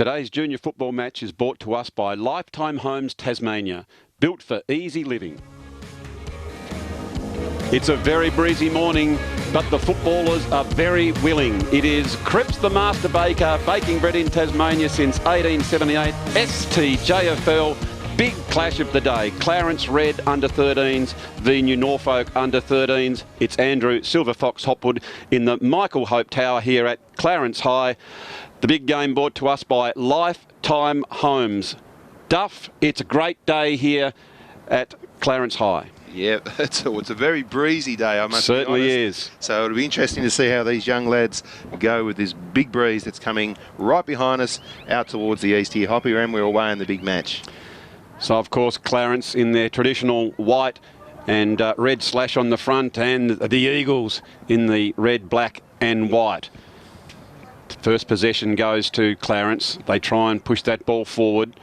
Today's junior football match is brought to us by Lifetime Homes Tasmania, built for easy living. It's a very breezy morning, but the footballers are very willing. It is Crepes the Master Baker, baking bread in Tasmania since 1878, STJFL, big clash of the day. Clarence Red under-13s v New Norfolk under-13s. It's Andrew Silver Fox Hopwood in the Michael Hope Tower here at Clarence High. The big game brought to us by Lifetime Homes. Duff, it's a great day here at Clarence High. Yeah, it's a very breezy day, I must Certainly be is. honest. So it'll be interesting to see how these young lads go with this big breeze that's coming right behind us out towards the east here. Hoppy, and we're away in the big match. So, of course, Clarence in their traditional white and red slash on the front, and the Eagles in the red, black and white. First possession goes to Clarence. They try and push that ball forward.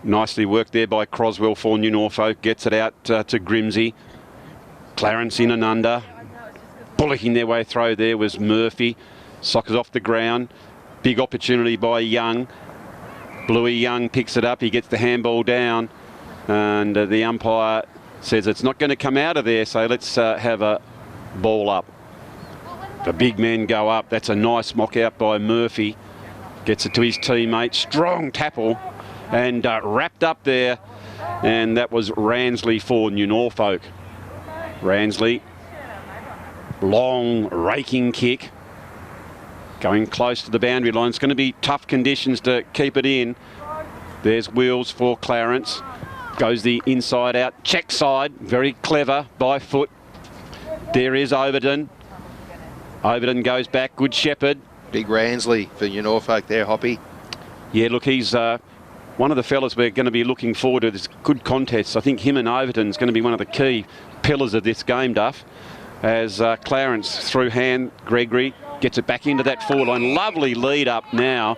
Nicely worked there by Croswell for New Norfolk. Gets it out to Grimsey. Clarence in and under. Bullocking their way through there was Murphy. Sockers off the ground. Big opportunity by Young. Bluey Young picks it up. He gets the handball down. And the umpire says it's not going to come out of there. So let's have a ball up. The big men go up. That's a nice mock out by Murphy. Gets it to his teammate. Strong tackle. And wrapped up there, and that was Ransley for New Norfolk. Ransley, long raking kick, going close to the boundary line. It's going to be tough conditions to keep it in. There's Wheels for Clarence. Goes the inside out, check side, very clever by foot. There is Overton. Overton goes back, good shepherd. Big Ransley for New Norfolk there, Hoppy. Yeah, look, he's one of the fellas we're going to be looking forward to this good contest. I think him and Overton's going to be one of the key pillars of this game, Duff. As Clarence through hand, Gregory gets it back into that forward line. Lovely lead up now.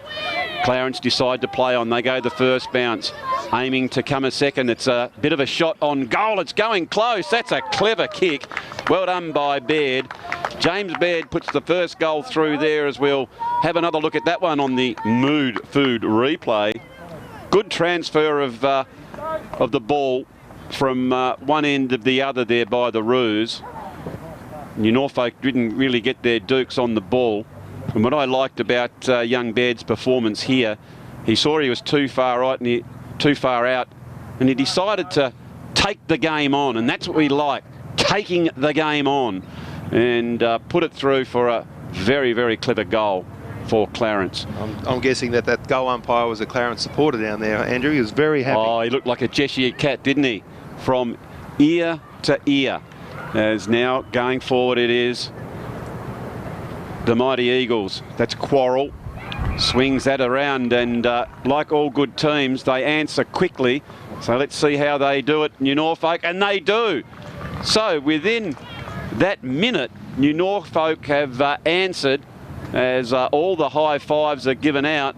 Clarence decide to play on. They go the first bounce, aiming to come a second. It's a bit of a shot on goal. It's going close. That's a clever kick. Well done by Baird. James Baird puts the first goal through there, as we'll have another look at that one on the Mood Food replay. Good transfer of the ball from one end of the other there by the Roos. New Norfolk didn't really get their dukes on the ball. And what I liked about young Baird's performance here, he saw he was too far out, and he decided to take the game on, and that's what we like, taking the game on, and put it through for a very, very clever goal for Clarence. I'm guessing that goal umpire was a Clarence supporter down there, Andrew. He was very happy. Oh, he looked like a Cheshire cat, didn't he? From ear to ear. As now going forward, it is the mighty Eagles. That's Quarrel. Swings that around, and like all good teams, they answer quickly. So let's see how they do it, New Norfolk, and they do. So within that minute, New Norfolk have answered, as all the high fives are given out,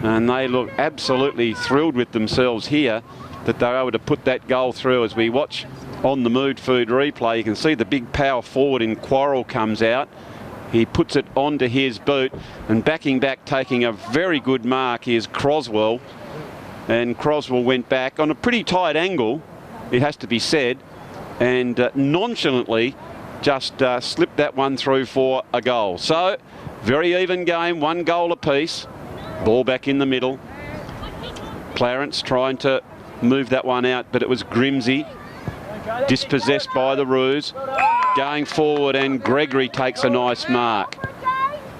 and they look absolutely thrilled with themselves here that they're able to put that goal through. As we watch on the Mood Food replay, you can see the big power forward in Quarrel comes out. He puts it onto his boot, and backing back, taking a very good mark, is Croswell. And Croswell went back on a pretty tight angle, it has to be said, and nonchalantly just slipped that one through for a goal. So very even game, one goal apiece. Ball back in the middle. Clarence trying to move that one out, but it was Grimsey, dispossessed by the Roos. Going forward, and Gregory takes a nice mark.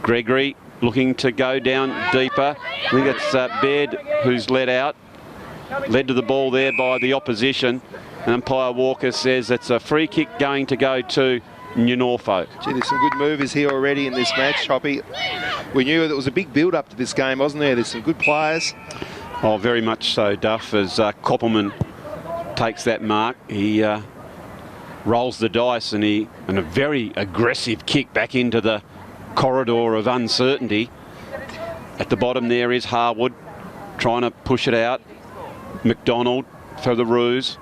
Gregory looking to go down deeper. I think it's Baird who's led out. Led to the ball there by the opposition. And umpire Walker says it's a free kick going to go to New Norfolk. Gee, there's some good movers here already in this match, Hoppy. We knew there was a big build-up to this game, wasn't there? There's some good players. Oh, very much so, Duff, as Koppelman takes that mark. He rolls the dice, and a very aggressive kick back into the corridor of uncertainty. At the bottom there is Harwood trying to push it out. McDonald for the Roos.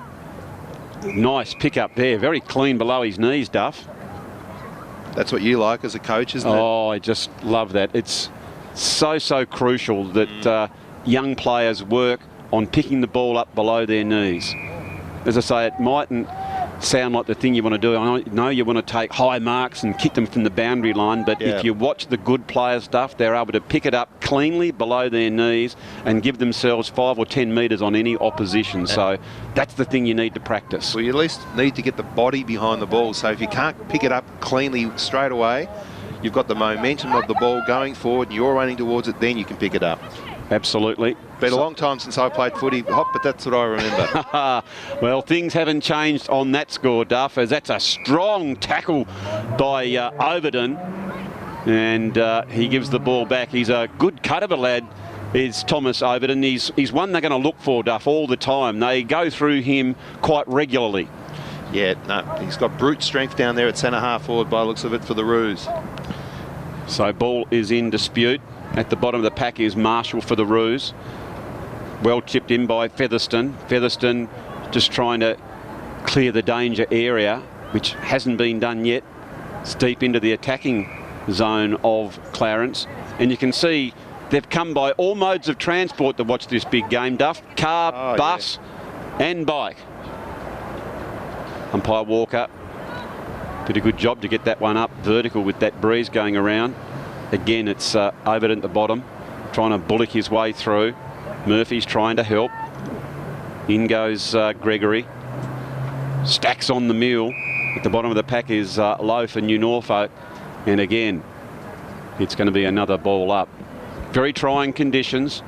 Nice pick up there, very clean below his knees, Duff. That's what you like as a coach, isn't it? Oh, I just love that. It's so crucial that young players work on picking the ball up below their knees. As I say, it mightn't sound like the thing you want to do. I know you want to take high marks and kick them from the boundary line, but if you watch the good player stuff, they're able to pick it up cleanly below their knees and give themselves 5 or 10 metres on any opposition. So that's the thing you need to practice. Well, you at least need to get the body behind the ball. So if you can't pick it up cleanly straight away, you've got the momentum of the ball going forward and you're running towards it, then you can pick it up. Absolutely. Been a long time since I played footy, Hop, but that's what I remember. Well, things haven't changed on that score, Duff, as that's a strong tackle by Overton. And he gives the ball back. He's a good cut of a lad, is Thomas Overton. He's one they're going to look for, Duff, all the time. They go through him quite regularly. Yeah, no, he's got brute strength down there at centre-half forward by the looks of it for the Roos. So ball is in dispute. At the bottom of the pack is Marshall for the Roos. Well chipped in by Featherstone. Featherstone just trying to clear the danger area, which hasn't been done yet. It's deep into the attacking zone of Clarence. And you can see they've come by all modes of transport to watch this big game, Duff. Car, bus and bike. Umpire Walker did a good job to get that one up vertical with that breeze going around. Again, it's Overton at the bottom, trying to bullock his way through. Murphy's trying to help. In goes Gregory. Stacks on the mule. At the bottom of the pack is Low for New Norfolk. And again, it's going to be another ball up. Very trying conditions,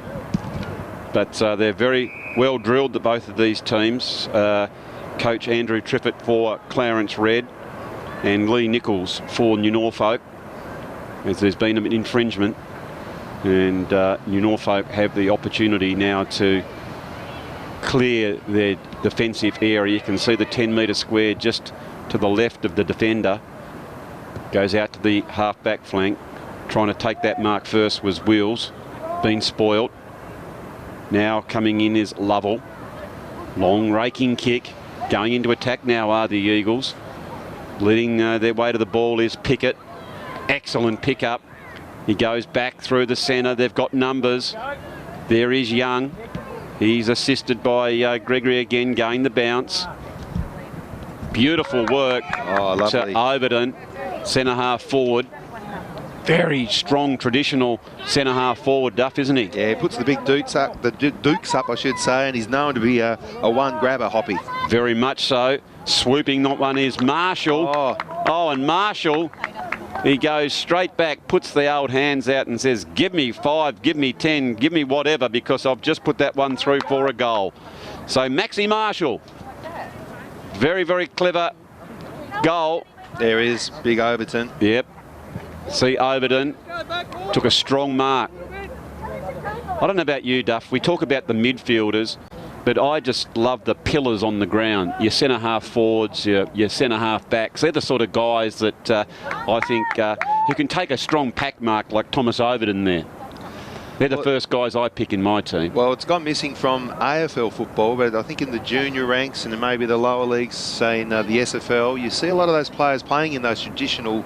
but they're very well drilled, both of these teams. Coach Andrew Triffett for Clarence Red and Lee Nichols for New Norfolk, as there's been an infringement, and New Norfolk have the opportunity now to clear their defensive area. You can see the 10-metre square just to the left of the defender. Goes out to the half-back flank. Trying to take that mark first was Wheels. Been spoilt. Now coming in is Lovell. Long raking kick. Going into attack now are the Eagles. Leading their way to the ball is Pickett. Excellent pick-up. He goes back through the centre. They've got numbers. There is Young. He's assisted by Gregory again, going the bounce. Beautiful work to Overton, centre-half forward. Very strong traditional centre-half forward, Duff, isn't he? Yeah, he puts the big dukes up, I should say, and he's known to be a one-grabber, Hoppy. Very much so. Swooping that one is Marshall. Oh, and Marshall, he goes straight back, puts the old hands out and says, give me 5, give me 10, give me whatever, because I've just put that one through for a goal. So Maxi Marshall, very, very clever goal. There is big Overton. Yep. See, Overton took a strong mark. I don't know about you, Duff. We talk about the midfielders, but I just love the pillars on the ground. Your centre-half forwards, your centre-half backs. They're the sort of guys that I think who can take a strong pack mark like Thomas Overton there. They're the first guys I pick in my team. Well, it's gone missing from AFL football, but I think in the junior ranks and maybe the lower leagues, say in the SFL, you see a lot of those players playing in those traditional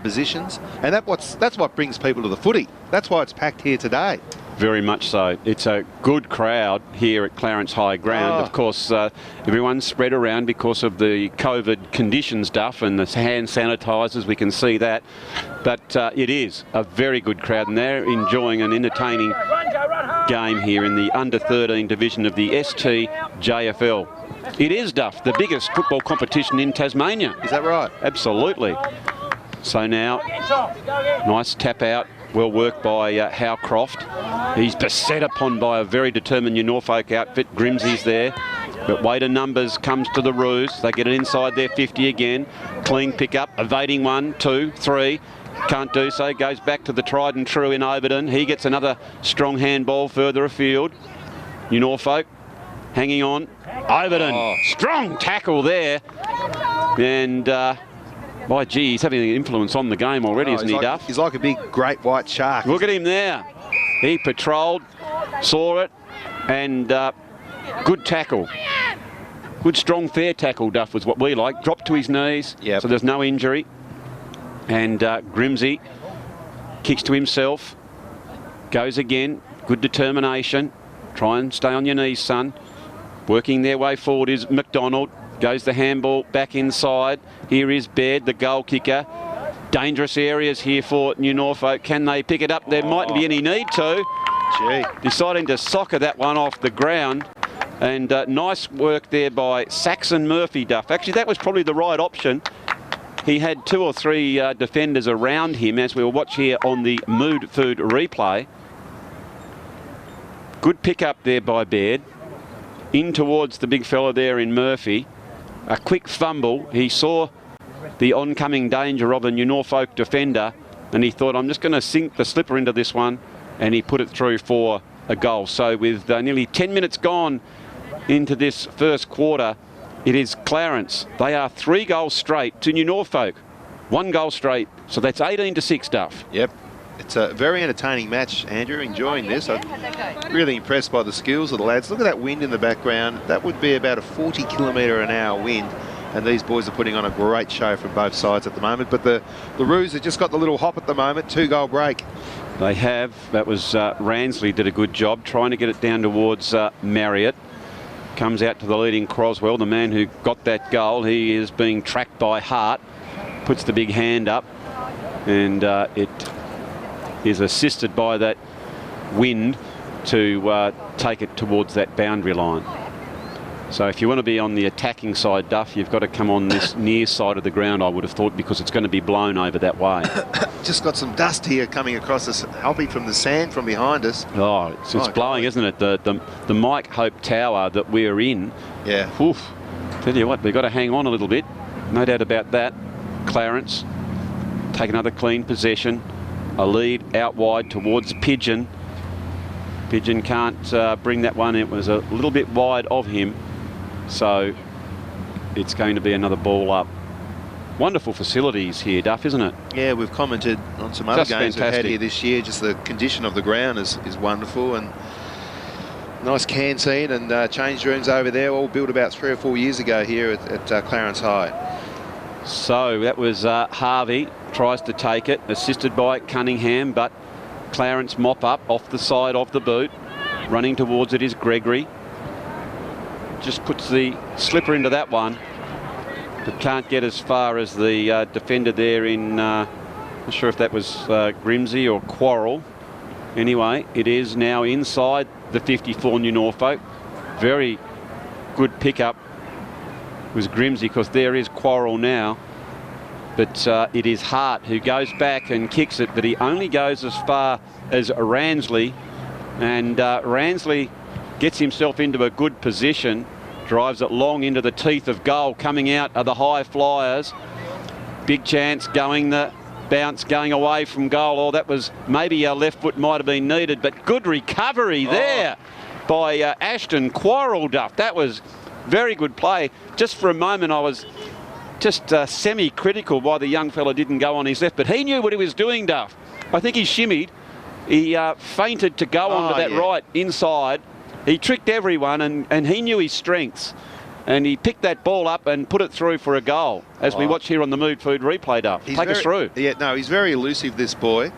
positions, and that's what brings people to the footy. That's why it's packed here today. Very much so. It's a good crowd here at Clarence High Ground. Of course, everyone's spread around because of the COVID conditions, Duff, and the hand sanitisers. We can see that. But it is a very good crowd, and they're enjoying an entertaining game here in the under-13 division of the STJFL. It is, Duff, the biggest football competition in Tasmania. Is that right? Absolutely. So now, nice tap out. Well worked by Howcroft. He's beset upon by a very determined New Norfolk outfit. Grimsey's there. But weight of numbers comes to the Roos. They get it inside their 50 again. Clean pick up, evading 1, 2, 3. Can't do so. Goes back to the tried and true in Overton. He gets another strong handball further afield. New Norfolk hanging on. Overton, strong tackle there. And by gee, he's having an influence on the game already, isn't he, Duff? He's like a big great white shark. Look at him there. He patrolled, saw it, and good tackle. Good, strong, fair tackle, Duff, was what we like. Dropped to his knees, so there's no injury. And Grimsey kicks to himself. Goes again. Good determination. Try and stay on your knees, son. Working their way forward is McDonald. Goes the handball back inside. Here is Baird, the goal kicker. Dangerous areas here for New Norfolk. Can they pick it up? There mightn't be any need to. Gee. Deciding to soccer that one off the ground. And nice work there by Saxon Murphy, Duff. Actually, that was probably the right option. He had 2 or 3 defenders around him, as we'll watch here on the Mood Food replay. Good pick up there by Baird. In towards the big fella there in Murphy. A quick fumble. He saw the oncoming danger of a New Norfolk defender, and he thought, I'm just going to sink the slipper into this one, and he put it through for a goal. So with nearly 10 minutes gone into this first quarter, it is Clarence. They are 3 goals straight to New Norfolk. 1 goal straight. So that's 18-6, Duff. Yep. It's a very entertaining match, Andrew. Enjoying this. I'm really impressed by the skills of the lads. Look at that wind in the background. That would be about a 40-kilometre-an-hour wind. And these boys are putting on a great show from both sides at the moment. But the Roos have just got the little hop at the moment. 2-goal break. They have. That was Ransley did a good job trying to get it down towards Marriott. Comes out to the leading Croswell, the man who got that goal. He is being tracked by Hart. Puts the big hand up. And it is assisted by that wind to take it towards that boundary line. So if you want to be on the attacking side, Duff, you've got to come on this near side of the ground, I would have thought, because it's going to be blown over that way. Just got some dust here coming across us, helping from the sand from behind us. Oh, it's blowing, isn't it? The Mike Hope Tower that we're in. Yeah. Oof. Tell you what, we've got to hang on a little bit. No doubt about that. Clarence take another clean possession. A lead out wide towards Pigeon. Pigeon can't bring that one. It was a little bit wide of him. So it's going to be another ball up. Wonderful facilities here, Duff, isn't it? Yeah, we've commented on some other games we've had here this year. Just the condition of the ground is wonderful, and nice canteen and change rooms over there, all built about 3 or 4 years ago here at Clarence High. So that was Harvey tries to take it, assisted by Cunningham, but Clarence mop up off the side of the boot. Running towards it is Gregory. Just puts the slipper into that one, but can't get as far as the defender there in, not sure if that was Grimsey or Quarrel. Anyway, it is now inside the 54 New Norfolk. Very good pickup was Grimsey, because there is Quarrel now. But it is Hart who goes back and kicks it, but he only goes as far as Ransley. And Ransley gets himself into a good position, drives it long into the teeth of goal. Coming out are the high flyers. Big chance going, the bounce going away from goal. Oh, that was maybe our left foot might have been needed, but good recovery there by Ashton Quarrel, Duff. That was very good play. Just for a moment I was just semi-critical why the young fella didn't go on his left, but he knew what he was doing, Duff. I think he shimmied. He feinted to go onto that right inside. He tricked everyone, and he knew his strengths. And he picked that ball up and put it through for a goal, as we watch here on the Mood Food replay, Duff. Take us through. Yeah, no, he's very elusive, this boy.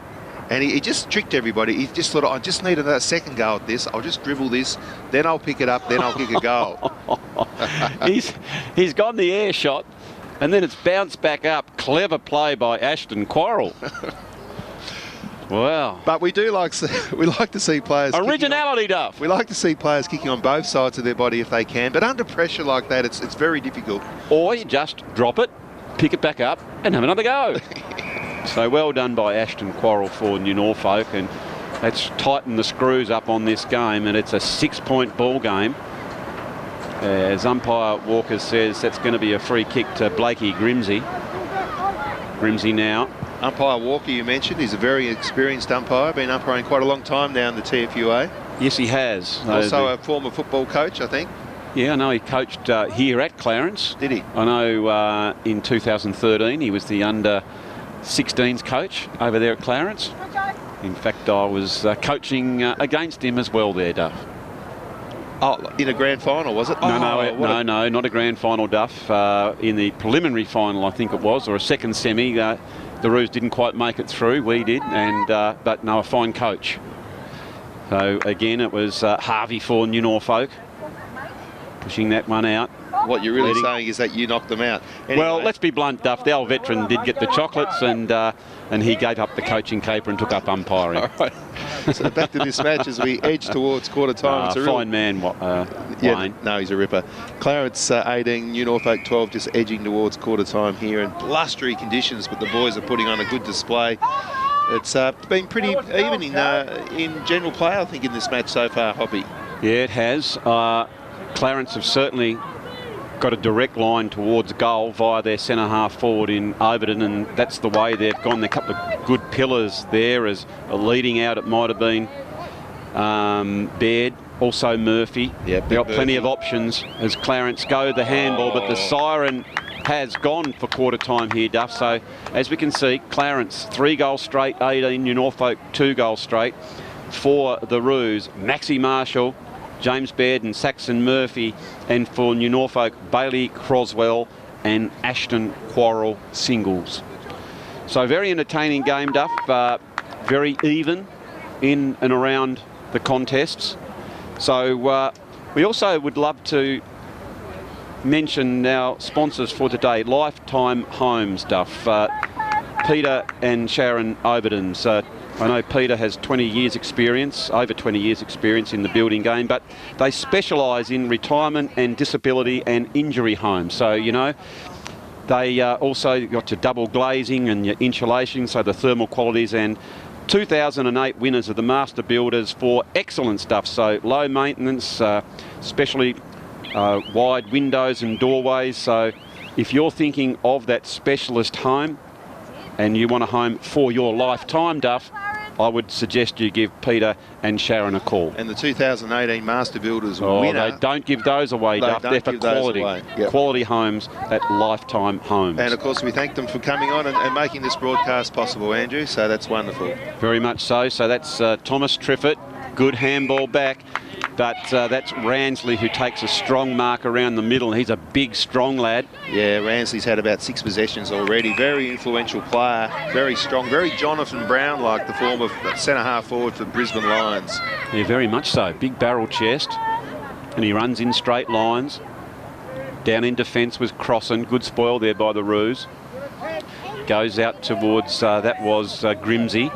And he just tricked everybody. He just thought, I just need another second go at this. I'll just dribble this, then I'll pick it up, then I'll kick a goal. He's gone the air shot, and then it's bounced back up. Clever play by Ashton Quarrel. Wow. But we like to see players... Originality, Duff. We like to see players kicking on both sides of their body if they can, but under pressure like that, it's very difficult. Or you just drop it, pick it back up, and have another go. So well done by Ashton Quarrel for New Norfolk, and that's tightened the screws up on this game, and it's a 6-point ball game. As umpire Walker says, that's going to be a free kick to Blakey Grimsey. Grimsey now. Umpire Walker, you mentioned, he's a very experienced umpire, been umpiring quite a long time now in the TFUA. Yes, he has. Also a former football coach, I think. Yeah, I know he coached here at Clarence. Did he? I know in 2013 he was the under-16s coach over there at Clarence. In fact, I was coaching against him as well there, Duff. Oh, in a grand final, was it? No, not a grand final, Duff. In the preliminary final, I think it was, or a second semi. The Roos didn't quite make it through. We did, and but no, a fine coach. So again, it was Harvey for New Norfolk, pushing that one out. What you're really saying is that you knocked them out. Anyway. Well, let's be blunt, Duff. The old veteran did get the chocolates, and he gave up the coaching caper and took up umpiring. All right. So back to this match as we edge towards quarter time. It's a fine man, Wayne. No, he's a ripper. Clarence 18, New Norfolk 12, just edging towards quarter time here in blustery conditions, but the boys are putting on a good display. It's been pretty even in general play, I think, in this match so far, Hoppy. Yeah, it has. Clarence have certainly got a direct line towards goal via their centre half forward in Overton, and that's the way they've gone. There are a couple of good pillars there as a leading out. It might have been Baird, also Murphy. Yeah, they've got plenty of options as Clarence go the handball, but the siren has gone for quarter time here, Duff. So as we can see, Clarence 3 goals straight, 18, New Norfolk 2 goals straight. For the Roos, Maxi Marshall, James Baird and Saxon Murphy, and for New Norfolk, Bailey Croswell and Ashton Quarrell singles. So very entertaining game, Duff. Very even in and around the contests. So we also would love to mention our sponsors for today, Lifetime Homes, Duff. Peter and Sharon Overton's. I know Peter has 20 years experience, over 20 years experience in the building game, but they specialise in retirement and disability and injury homes. So, you know, they also got your double glazing and your insulation, so the thermal qualities, and 2008 winners of the Master Builders for excellent stuff. So low maintenance, especially wide windows and doorways. So if you're thinking of that specialist home and you want a home for your lifetime, Duff, I would suggest you give Peter and Sharon a call. And the 2018 Master Builders winner. They don't give those away, Duff. They're for quality. Yep. Quality homes at Lifetime Homes. And of course, we thank them for coming on and making this broadcast possible, Andrew. So that's wonderful. Very much so. So that's Thomas Triffett. Good handball back. But that's Ransley, who takes a strong mark around the middle. He's a big, strong lad. Yeah, Ransley's had about 6 possessions already. Very influential player, very strong, very Jonathan Brown-like, the form of centre half forward for Brisbane Lions. Yeah, very much so. Big barrel chest, and he runs in straight lines. Down in defence was Crossan. Good spoil there by the Roos. Goes out towards, that was Grimsey.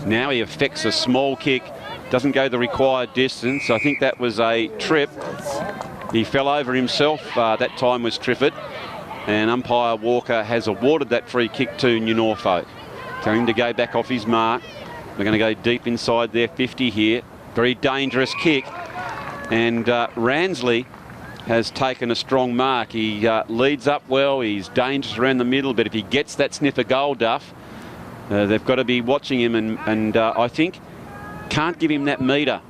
Now he affects a small kick. Doesn't go the required distance. I think that was a trip. He fell over himself. That time was Triffett. And umpire Walker has awarded that free kick to New Norfolk. Going to go back off his mark. They're going to go deep inside their 50 here. Very dangerous kick. And Ransley has taken a strong mark. He leads up well. He's dangerous around the middle. But if he gets that sniff of goal, Duff, they've got to be watching him. And I think can't give him that metre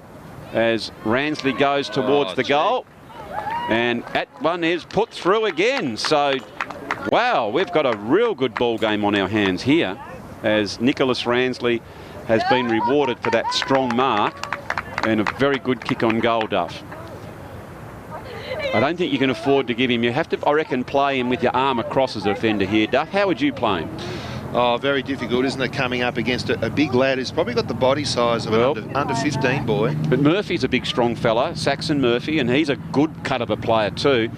as Ransley goes towards the goal. And that one is put through again. So, wow, we've got a real good ball game on our hands here as Nicholas Ransley has been rewarded for that strong mark and a very good kick on goal, Duff. I don't think you can afford to give him. You have to, I reckon, play him with your arm across as a defender here, Duff. How would you play him? Oh, very difficult, isn't it, coming up against a big lad who's probably got the body size of an under 15 boy. But Murphy's a big, strong fella, Saxon Murphy, and he's a good cut of a player too.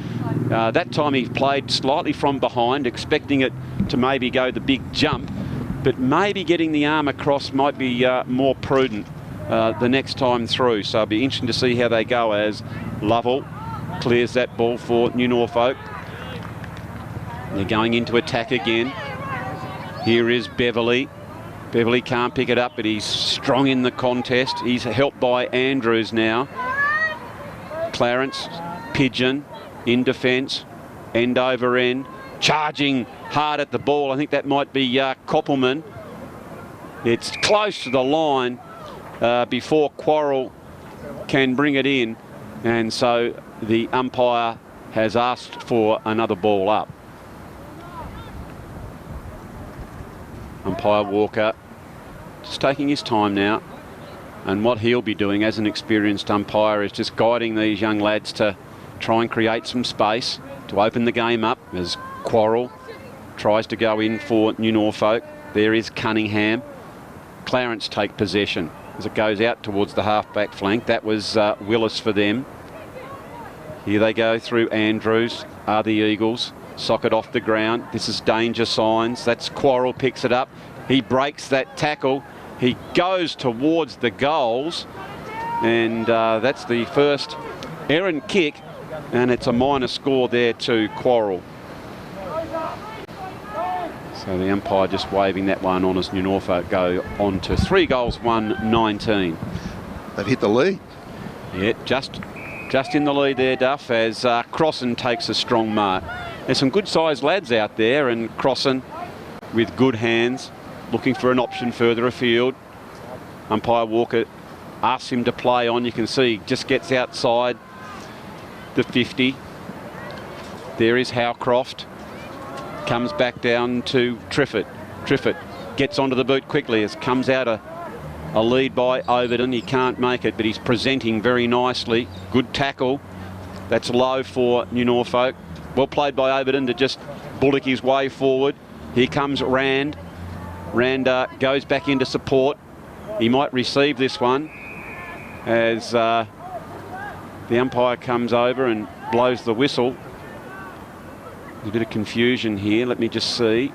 That time he played slightly from behind, expecting it to maybe go the big jump, but maybe getting the arm across might be more prudent the next time through. So it'll be interesting to see how they go as Lovell clears that ball for New Norfolk. They're going into attack again. Here is Beverley. Beverley can't pick it up, but he's strong in the contest. He's helped by Andrews now. Clarence, Pigeon, in defence, end over end, charging hard at the ball. I think that might be Koppelman. It's close to the line before Quarrell can bring it in, and so the umpire has asked for another ball up. Umpire Walker just taking his time now, and what he'll be doing as an experienced umpire is just guiding these young lads to try and create some space to open the game up as Quarrell tries to go in for New Norfolk. There is Cunningham. Clarence take possession. as it goes out towards the half-back flank. That was Willis for them. Here they go through Andrews, are the Eagles. Socket off the ground. This is danger signs. That's Quarrel picks it up. He breaks that tackle. He goes towards the goals. And that's the first errant kick. And it's a minor score there to Quarrel. So the umpire just waving that one on as New Norfolk go on to 3 goals, 1-19. They've hit the lead. Yeah, just in the lead there, Duff, as Crossan takes a strong mark. There's some good-sized lads out there, and Crossan with good hands, looking for an option further afield. Umpire Walker asks him to play on. You can see just gets outside the 50. There is Howcroft. Comes back down to Triffett. Triffett gets onto the boot quickly as comes out a lead by Overton. He can't make it, but he's presenting very nicely. Good tackle. That's low for New Norfolk. Well played by Overton to just bullock his way forward. Here comes Rand. Rand goes back into support. He might receive this one as the umpire comes over and blows the whistle. There's a bit of confusion here. Let me just see.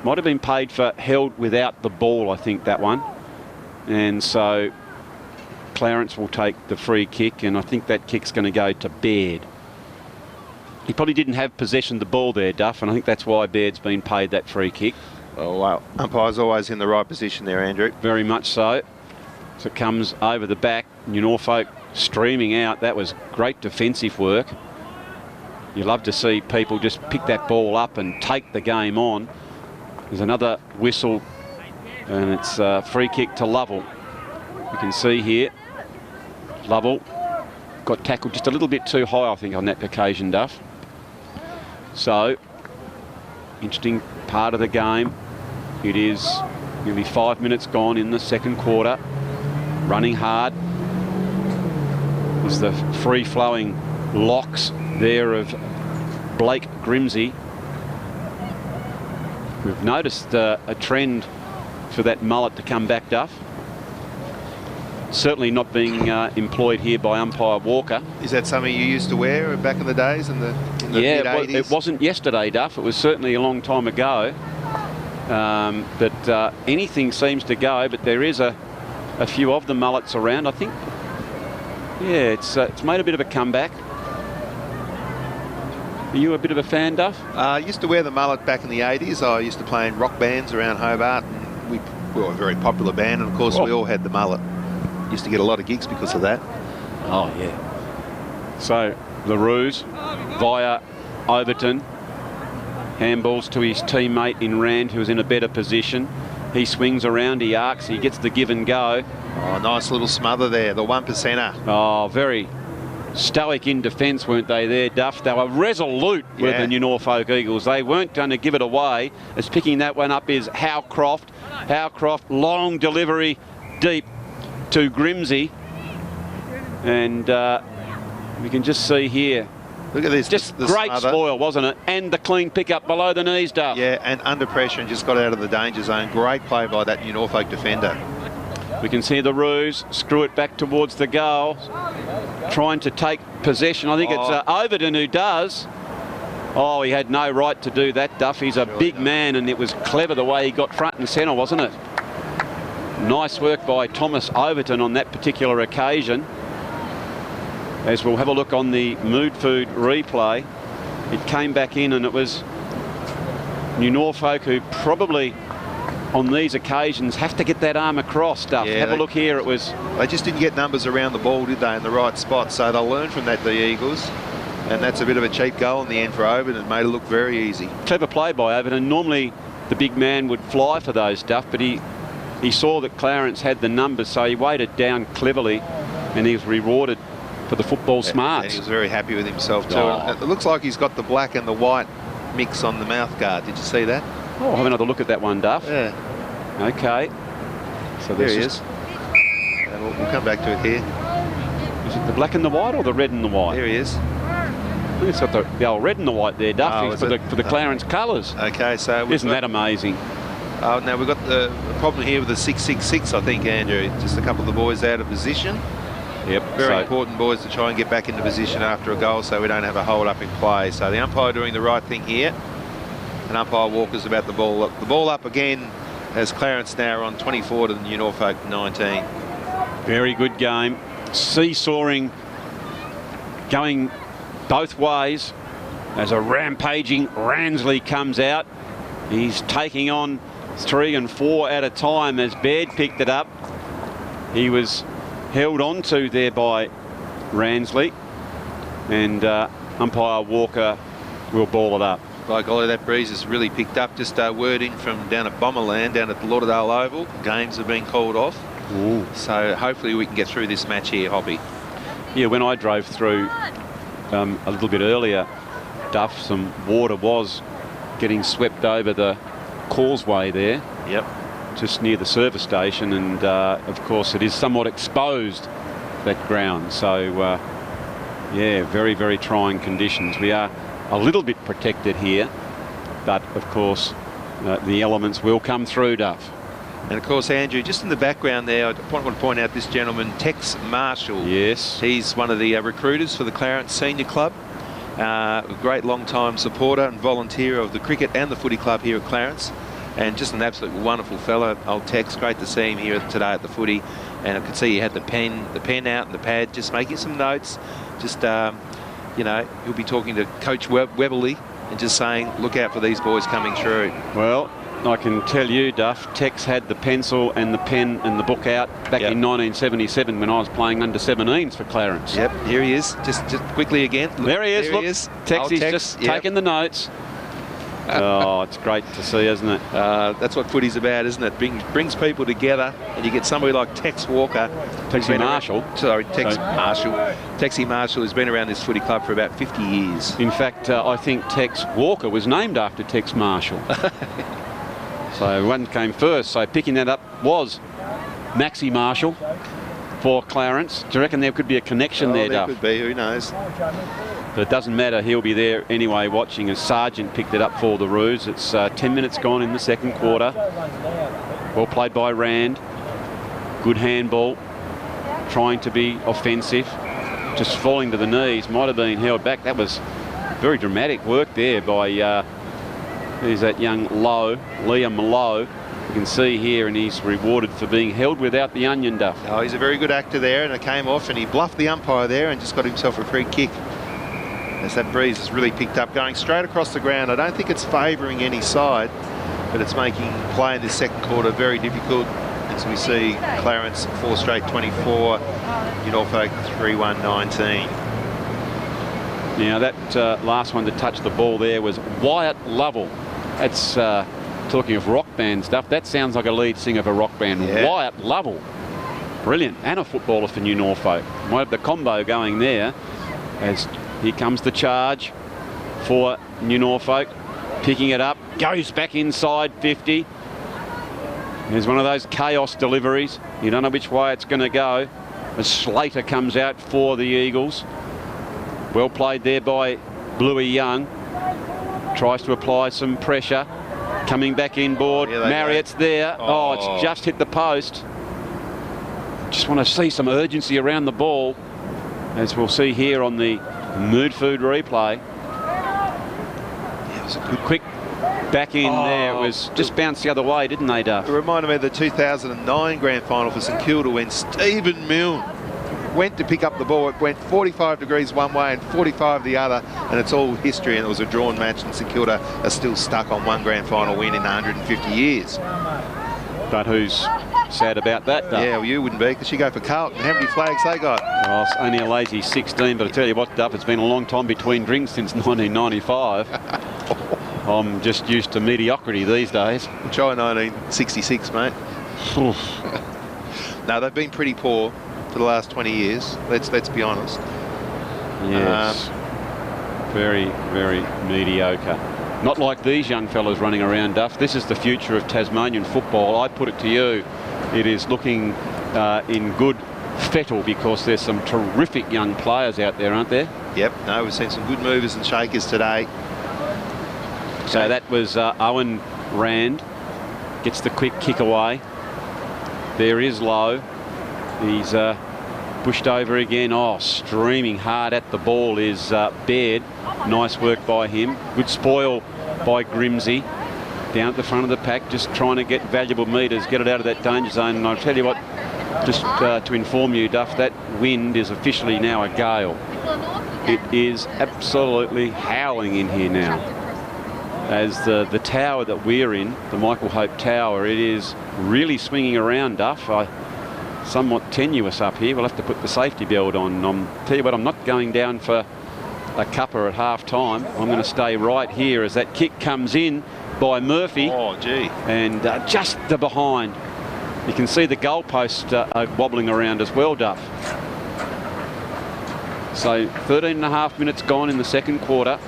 Might have been paid for held without the ball, I think, that one. And so Clarence will take the free kick, and I think that kick's going to go to Baird. He probably didn't have possession of the ball there, Duff, and I think that's why Baird's been paid that free kick. Oh, wow. Umpire's always in the right position there, Andrew. Very much so. So it comes over the back. New Norfolk streaming out. That was great defensive work. You love to see people just pick that ball up and take the game on. There's another whistle, and it's a free kick to Lovell. You can see here, Lovell got tackled just a little bit too high, I think, on that occasion, Duff. So, interesting part of the game. It is nearly 5 minutes gone in the second quarter. Running hard. There's the free-flowing locks there of Blake Grimsey. We've noticed a trend for that mullet to come back, Duff. Certainly not being employed here by umpire Walker. Is that something you used to wear back in the days in the mid-80s? It wasn't yesterday, Duff. It was certainly a long time ago. But anything seems to go, but there is a few of the mullets around, I think. Yeah, it's made a bit of a comeback. Are you a bit of a fan, Duff? I used to wear the mullet back in the 80s. I used to play in rock bands around Hobart, and we were a very popular band, and of course we all had the mullet. Used to get a lot of gigs because of that. Oh, yeah. So, LaRue's via Overton. Handballs to his teammate in Rand, who's in a better position. He swings around, he arcs, he gets the give and go. Oh, nice little smother there, the 1%er. Oh, very stoic in defence, weren't they there, Duff? They were resolute with the New Norfolk Eagles. They weren't going to give it away. As picking that one up is Howcroft. Howcroft, long delivery deep to Grimsey. And we can just see here. Look at this. Just the great smother. spoil, wasn't it? And the clean pickup below the knees, Duff. Yeah, and under pressure and just got out of the danger zone. Great play by that New Norfolk defender. We can see the Roos screw it back towards the goal, trying to take possession. I think it's Overton who does. Oh, he had no right to do that, Duff. He's a big man, and it was clever the way he got front and centre, wasn't it? Nice work by Thomas Overton on that particular occasion. As we'll have a look on the Mood Food replay, it came back in, and it was New Norfolk who probably on these occasions have to get that arm across, Duff. Yeah, have a look here. It was. They just didn't get numbers around the ball, did they, in the right spot? So they'll learn from that, the Eagles. And that's a bit of a cheap goal in the end for Overton. It made it look very easy. Clever play by Overton. Normally the big man would fly for those, Duff, but he saw that Clarence had the numbers, so he waited down cleverly, and he was rewarded for the football smarts. And he was very happy with himself too. Oh. It looks like he's got the black and the white mix on the mouth guard. Did you see that? Oh, have another look at that one, Duff. Yeah. Okay. So there he is. And we'll come back to it here. Is it the black and the white or the red and the white? There he is. It's got the old red and the white there, Duff, for the Clarence colours. Okay, so isn't that amazing? Oh, now we've got the problem here with the 666, I think, Andrew. Just a couple of the boys out of position. Yep. Very important, boys, to try and get back into position after a goal so we don't have a hold up in play. So the umpire doing the right thing here. And umpire Walker's about the ball up. The ball up again as Clarence now on 24 to the New Norfolk 19. Very good game. Seesawing, going both ways as a rampaging Ransley comes out. He's taking on 3 and 4 at a time as Baird picked it up. He was held on to there by Ransley, and umpire Walker will ball it up. By golly, that breeze has really picked up. Just word in from down at Bomberland, down at the Lauderdale Oval. Games have been called off. Ooh. So hopefully we can get through this match here, Hoppy. Yeah, when I drove through a little bit earlier, Duff, some water was getting swept over the causeway there. Yep. Just near the service station, and of course it is somewhat exposed, that ground. So yeah, very, very trying conditions. We are a little bit protected here, but of course the elements will come through, Duff. And of course, Andrew, just in the background there, I want to point out this gentleman, Tex Marshall. Yes. He's one of the recruiters for the Clarence Senior Club. A great long-time supporter and volunteer of the cricket and the footy club here at Clarence. And just an absolute wonderful fellow, old Tex. Great to see him here today at the footy. And I could see he had the pen out and the pad, just making some notes. Just, you know, he'll be talking to Coach Weberly and just saying, look out for these boys coming through. Well, I can tell you, Duff, Tex had the pencil and the pen and the book out back in 1977 when I was playing under 17s for Clarence. Yep, here he is. Just quickly again. Look, there he is. There look, he is. Tex is just taking the notes. Oh, it's great to see, isn't it? That's what footy's about, isn't it? Brings people together, and you get somebody like Tex Walker. Texie Marshall. Texie Marshall has been around this footy club for about 50 years. In fact, I think Tex Walker was named after Tex Marshall. So one came first. So picking that up was Maxie Marshall for Clarence. Do you reckon there could be a connection there, Duff? There could be. Who knows? But it doesn't matter. He'll be there anyway watching as Sargent picked it up for the Roos. It's 10 minutes gone in the second quarter. Well played by Rand. Good handball. Trying to be offensive. Just falling to the knees. Might have been held back. That was very dramatic work there by there's that young Lowe, Liam Lowe. You can see here, and he's rewarded for being held without the onion, Duff. Oh, he's a very good actor there, and it came off, and he bluffed the umpire there and just got himself a free kick. As that breeze has really picked up, going straight across the ground. I don't think it's favouring any side, but it's making play in this second quarter very difficult. As we see Clarence 4 straight 24, New Norfolk 3-1-19. Now that last one to touch the ball there was Wyatt Lovell. That's talking of rock band stuff. That sounds like a lead singer of a rock band. Yeah. Wyatt Lovell. Brilliant. And a footballer for New Norfolk. Might have the combo going there. As here comes the charge for New Norfolk. Picking it up. Goes back inside 50. There's one of those chaos deliveries. You don't know which way it's going to go. As Slater comes out for the Eagles. Well played there by Bluey Young. Tries to apply some pressure. Coming back inboard. Marriott's there. Oh, it's just hit the post. Just want to see some urgency around the ball, as we'll see here on the Mood Food replay. Yeah, it was a good quick back in there. It was just bounced the other way, didn't they, Duff? It reminded me of the 2009 grand final for St Kilda when Stephen Milne went to pick up the ball. It went 45 degrees one way and 45 the other, and it's all history, and it was a drawn match, and St Kilda are still stuck on one grand final win in 150 years. But who's sad about that, Duff? Yeah, well, you wouldn't be, because you go for Carlton. How many flags they got? Well, it's only a lazy 16, but I tell you what, Duff, it's been a long time between drinks since 1995. I'm just used to mediocrity these days. Try 1966, mate. No, they've been pretty poor for the last 20 years. Let's be honest. Yes. Very, very mediocre. Not like these young fellas running around, Duff. This is the future of Tasmanian football. I put it to you, it is looking in good fettle, because there's some terrific young players out there, aren't there? Yep. No, we've seen some good movers and shakers today. So that was Owen Rand. gets the quick kick away. There is Lowe. He's pushed over again. Oh, streaming hard at the ball is Baird. Nice work by him. Good spoil by Grimsey. Down at the front of the pack, just trying to get valuable metres, get it out of that danger zone. And I'll tell you what, just to inform you, Duff, that wind is officially now a gale. It is absolutely howling in here now. As the tower that we're in, the Michael Hope Tower, it is really swinging around, Duff. Somewhat tenuous up here. We'll have to put the safety belt on. Tell you what, I'm not going down for a cuppa at half time. I'm going to stay right here as that kick comes in by Murphy. Oh, gee. And just the behind. You can see the goalpost wobbling around as well, Duff. So 13 and a half minutes gone in the second quarter.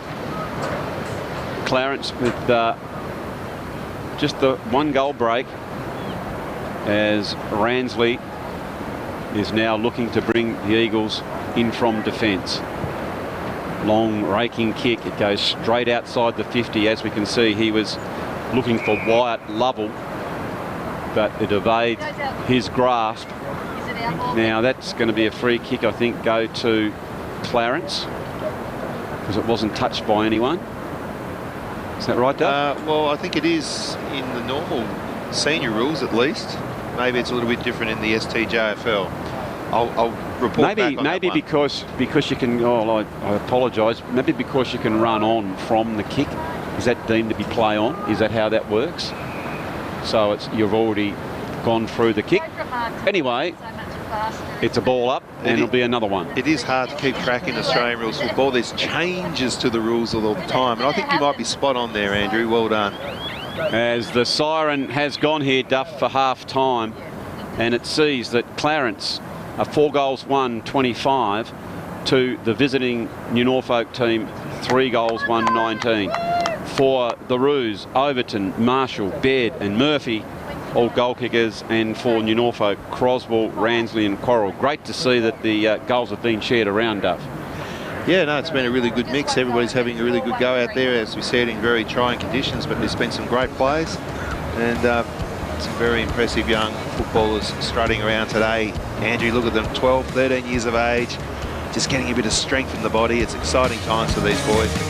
Clarence with just the 1 goal break, as Ransley is now looking to bring the Eagles in from defence. Long raking kick. It goes straight outside the 50. As we can see, he was looking for Wyatt Lovell, but it evades his grasp. Now that's going to be a free kick, I think, go to Clarence, because it wasn't touched by anyone. Is that right, Doug? Well, I think it is in the normal senior rules, at least. Maybe it's a little bit different in the STJFL. I'll report back on maybe that because you can. Oh, I apologise. Maybe because you can run on from the kick. Is that deemed to be play on? Is that how that works? So you've already gone through the kick. Anyway, it's a ball up, and it'll be another one. It is hard to keep track in Australian rules football. There's changes to the rules all the time, and I think you might be spot on there, Andrew. Well done. As the siren has gone here, Duff, for half time, and it sees that Clarence, 4 goals won 25 to the visiting New Norfolk team, 3 goals won 19. For the Roos, Overton, Marshall, Baird and Murphy, all goal kickers, and for New Norfolk, Croswell, Ransley and Quarrell. Great to see that the goals have been shared around, Duff. Yeah, no, it's been a really good mix. Everybody's having a really good go out there, as we said, in very trying conditions, but there's been some great plays and some very impressive young footballers strutting around today. Andrew, look at them, 12, 13 years of age, just getting a bit of strength in the body. It's exciting times for these boys.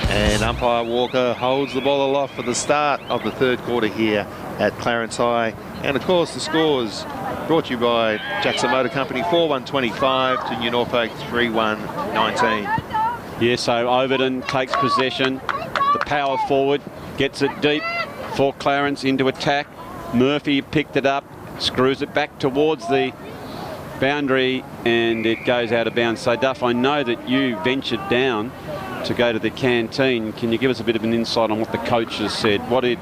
And umpire Walker holds the ball aloft for the start of the third quarter here at Clarence High. And of course the scores brought to you by Jackson Motor Company, 4-1-25 to New Norfolk, 3-1-19. Yeah, so Overton takes possession. The power forward gets it deep for Clarence into attack. Murphy picked it up, screws it back towards the boundary, and it goes out of bounds. So Duff, I know that you ventured down to go to the canteen. Can you give us a bit of an insight on what the coaches said? What did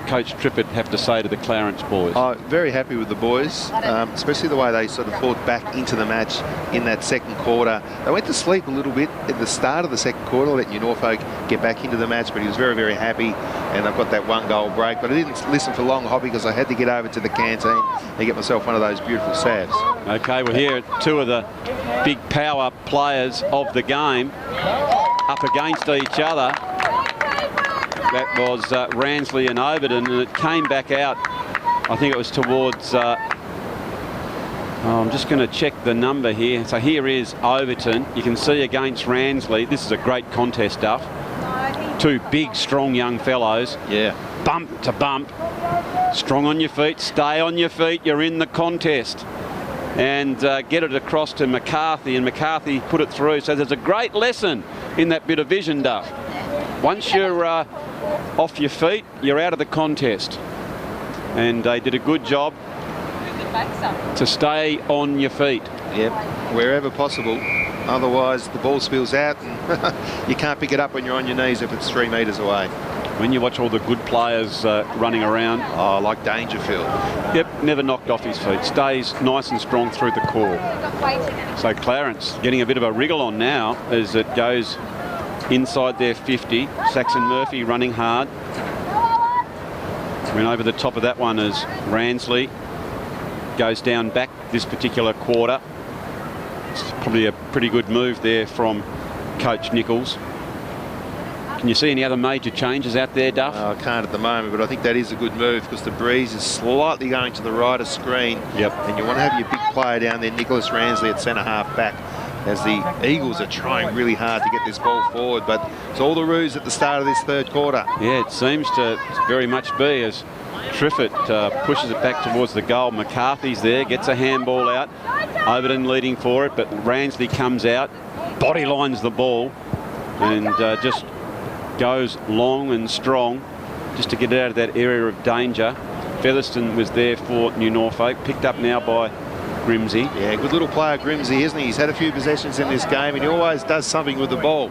Coach Trippett have to say to the Clarence boys? Very happy with the boys, especially the way they sort of fought back into the match in that second quarter. They went to sleep a little bit at the start of the second quarter, let New Norfolk get back into the match, but he was very, very happy, and they've got that 1 goal break. But I didn't listen for long, Hobby, because I had to get over to the canteen and get myself one of those beautiful salves. Okay, well here are 2 of the big power players of the game up against each other. That was Ransley and Overton, and it came back out. I think it was towards... I'm just going to check the number here. So here is Overton. You can see against Ransley. This is a great contest, Duff. 2 big, strong young fellows. Yeah. Bump to bump. Strong on your feet. Stay on your feet. You're in the contest. And get it across to McCarthy, and McCarthy put it through. So there's a great lesson in that bit of vision, Duff. Once you're off your feet, you're out of the contest. And they did a good job to stay on your feet. Yep, wherever possible. Otherwise, the ball spills out and you can't pick it up when you're on your knees if it's 3 metres away. When you watch all the good players running around. Oh, like Dangerfield. Yep, never knocked off his feet. Stays nice and strong through the core. So Clarence getting a bit of a wriggle on now as it goes inside their 50. Saxon Murphy running hard. Went over the top of that one as Ransley goes down back this particular quarter. It's probably a pretty good move there from Coach Nichols. Can you see any other major changes out there, Duff? I can't at the moment, but I think that is a good move because the breeze is slightly going to the right of screen. Yep. And you want to have your big player down there, Nicholas Ransley at centre-half back, as the Eagles are trying really hard to get this ball forward. But it's all the ruse at the start of this third quarter. Yeah, it seems to very much be as Triffett pushes it back towards the goal. McCarthy's there, gets a handball out. Overton leading for it, but Ransley comes out, body lines the ball, and just goes long and strong just to get out of that area of danger. Featherstone was there for New Norfolk, picked up now by Grimsey. Yeah, good little player Grimsey, isn't he? He's had a few possessions in this game and he always does something with the ball.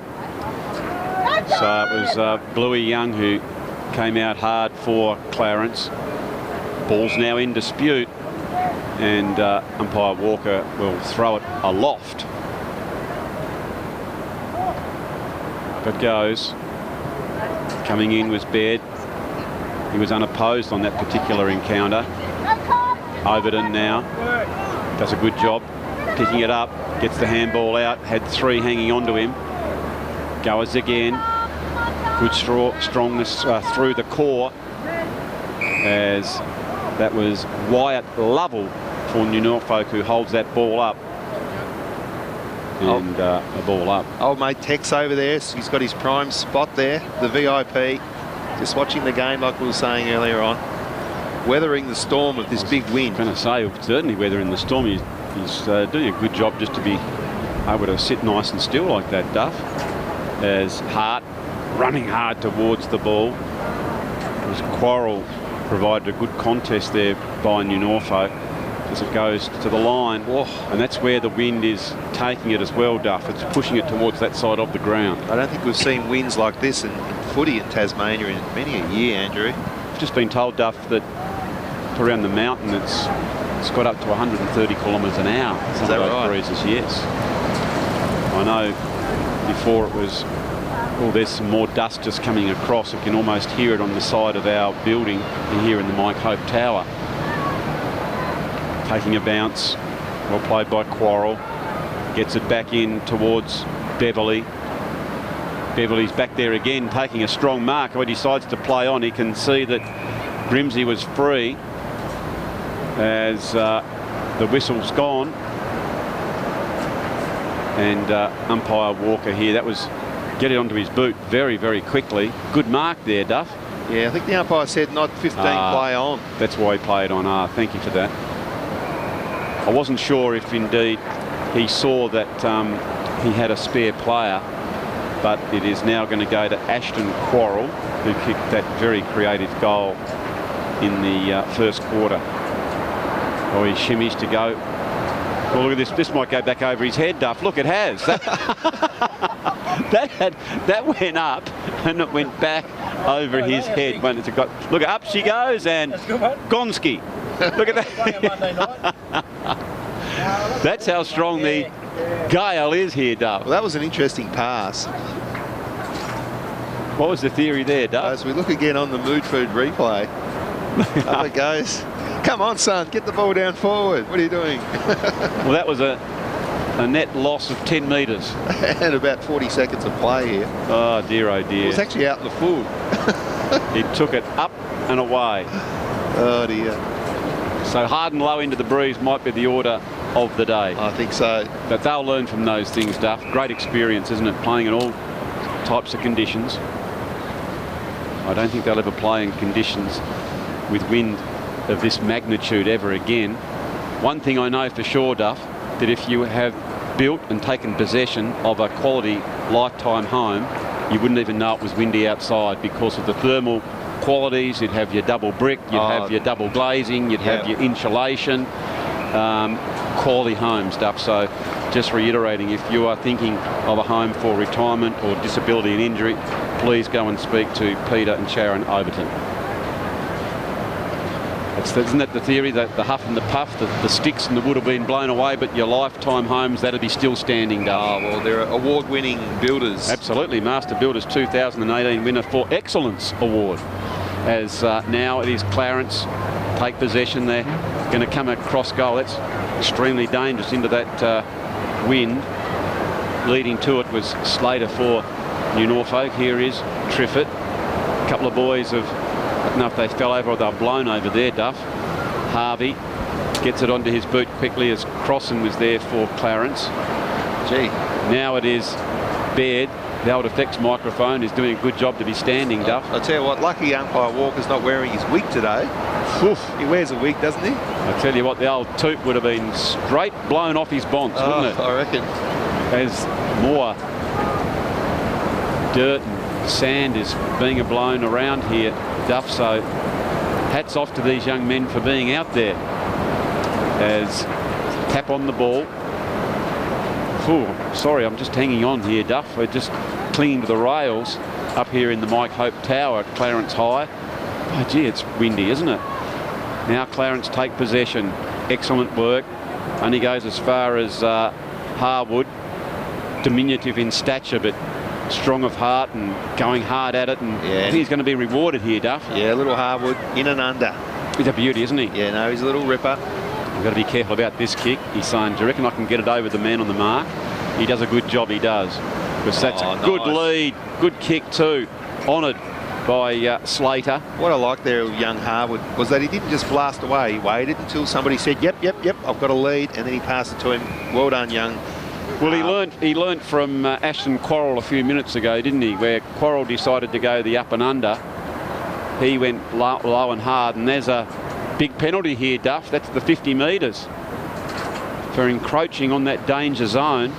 So it was Bluey Young who came out hard for Clarence. Ball's now in dispute, and umpire Walker will throw it aloft. But goes. Coming in was Baird. He was unopposed on that particular encounter. Overton now does a good job picking it up, gets the handball out, had three hanging on to him. Goes again. Good strongness through the core, as that was Wyatt Lovell for New Norfolk who holds that ball up. And a ball up. Old mate Tex over there, he's got his prime spot there, the VIP. Just watching the game like we were saying earlier on. Weathering the storm of this big wind. I was going to say, certainly weathering the storm. He's doing a good job just to be able to sit nice and still like that, Duff. As Hart running hard towards the ball. It was Quarrel provided a good contest there by New Norfolk as it goes to the line. Oh, and that's where the wind is taking it as well, Duff. It's pushing it towards that side of the ground. I don't think we've seen winds like this in footy in Tasmania in many a year, Andrew. I've just been told, Duff, that around the mountain it's got up to 130 kilometres an hour. Is that right? Breezes, yes. I know before it was, well, there's some more dust just coming across. You can almost hear it on the side of our building here in the Mike Hope Tower. Taking a bounce, well played by Quarrel. Gets it back in towards Beverley. Beverley's back there again, taking a strong mark. When he decides to play on, he can see that Grimsey was free as the whistle's gone. And umpire Walker here, that was get it onto his boot very, very quickly. Good mark there, Duff. Yeah, I think the umpire said not 15, play on. That's why he played on. Thank you for that. I wasn't sure if indeed he saw that he had a spare player, but it is now going to go to Ashton Quarrel, who kicked that very creative goal in the first quarter. Oh, he shimmies to go. Well, look at this. This might go back over his head, Duff. Look, it has. That went up and it went back over his head. When it got, look, up she goes, and Gonski. Look at that. That's how strong the gale is here, Duff. Well, that was an interesting pass. What was the theory there, Duff? As we look again on the Mood Food replay, up it goes. Come on, son, get the ball down forward. What are you doing? Well, that was a net loss of 10 metres. And about 40 seconds of play here. Oh, dear, oh, dear. It was actually out in the full. He took it up and away. Oh, dear. So hard and low into the breeze might be the order of the day. I think so. But they'll learn from those things, Duff. Great experience, isn't it? Playing in all types of conditions. I don't think they'll ever play in conditions with wind of this magnitude ever again. One thing I know for sure, Duff, that if you have built and taken possession of a quality lifetime home, you wouldn't even know it was windy outside because of the thermal qualities. You'd have your double brick, you'd have your double glazing, you'd have your insulation. Quality home stuff. So just reiterating, if you are thinking of a home for retirement or disability and injury, please go and speak to Peter and Sharon Overton. Isn't that the theory, that the huff and the puff, the sticks and the wood have been blown away, but your lifetime homes, that'll be still standing, Dale? Oh, well, they're award-winning builders. Absolutely. Master Builders 2018 winner for Excellence Award. As now it is Clarence take possession there. Going to come across goal. That's extremely dangerous into that wind. Leading to it was Slater for New Norfolk. Here is Triffett. A couple of boys have, I don't know if they fell over or they were blown over there, Duff. Harvey gets it onto his boot quickly as Crossan was there for Clarence. Gee. Now it is Baird. The old effects microphone is doing a good job to be standing, Duff. I'll tell you what, lucky umpire Walker's not wearing his wig today. Oof. He wears a wig, doesn't he? I tell you what, the old toot would have been straight blown off his bonds, wouldn't it? I reckon. As more dirt and sand is being blown around here, Duff. So hats off to these young men for being out there. As tap on the ball. Ooh, sorry, I'm just hanging on here, Duff. We're just clinging to the rails up here in the Mike Hope Tower at Clarence High. Oh, gee, it's windy, isn't it? Now Clarence take possession. Excellent work. Only goes as far as Harwood. Diminutive in stature, but strong of heart and going hard at it. And I think he's going to be rewarded here, Duff. Yeah, little Harwood in and under. He's a beauty, isn't he? Yeah, no, he's a little ripper. I've got to be careful about this kick. He's saying, do you reckon I can get it over the man on the mark? He does a good job, he does. Because that's a good lead. Good kick too. Honoured by Slater. What I like there of young Harwood was that he didn't just blast away. He waited until somebody said, yep, I've got a lead, and then he passed it to him. Well done, young. Well, he learnt from Ashton Quarrell a few minutes ago, didn't he? Where Quarrell decided to go the up and under. He went low and hard, and there's a big penalty here, Duff. That's the 50 metres for encroaching on that danger zone.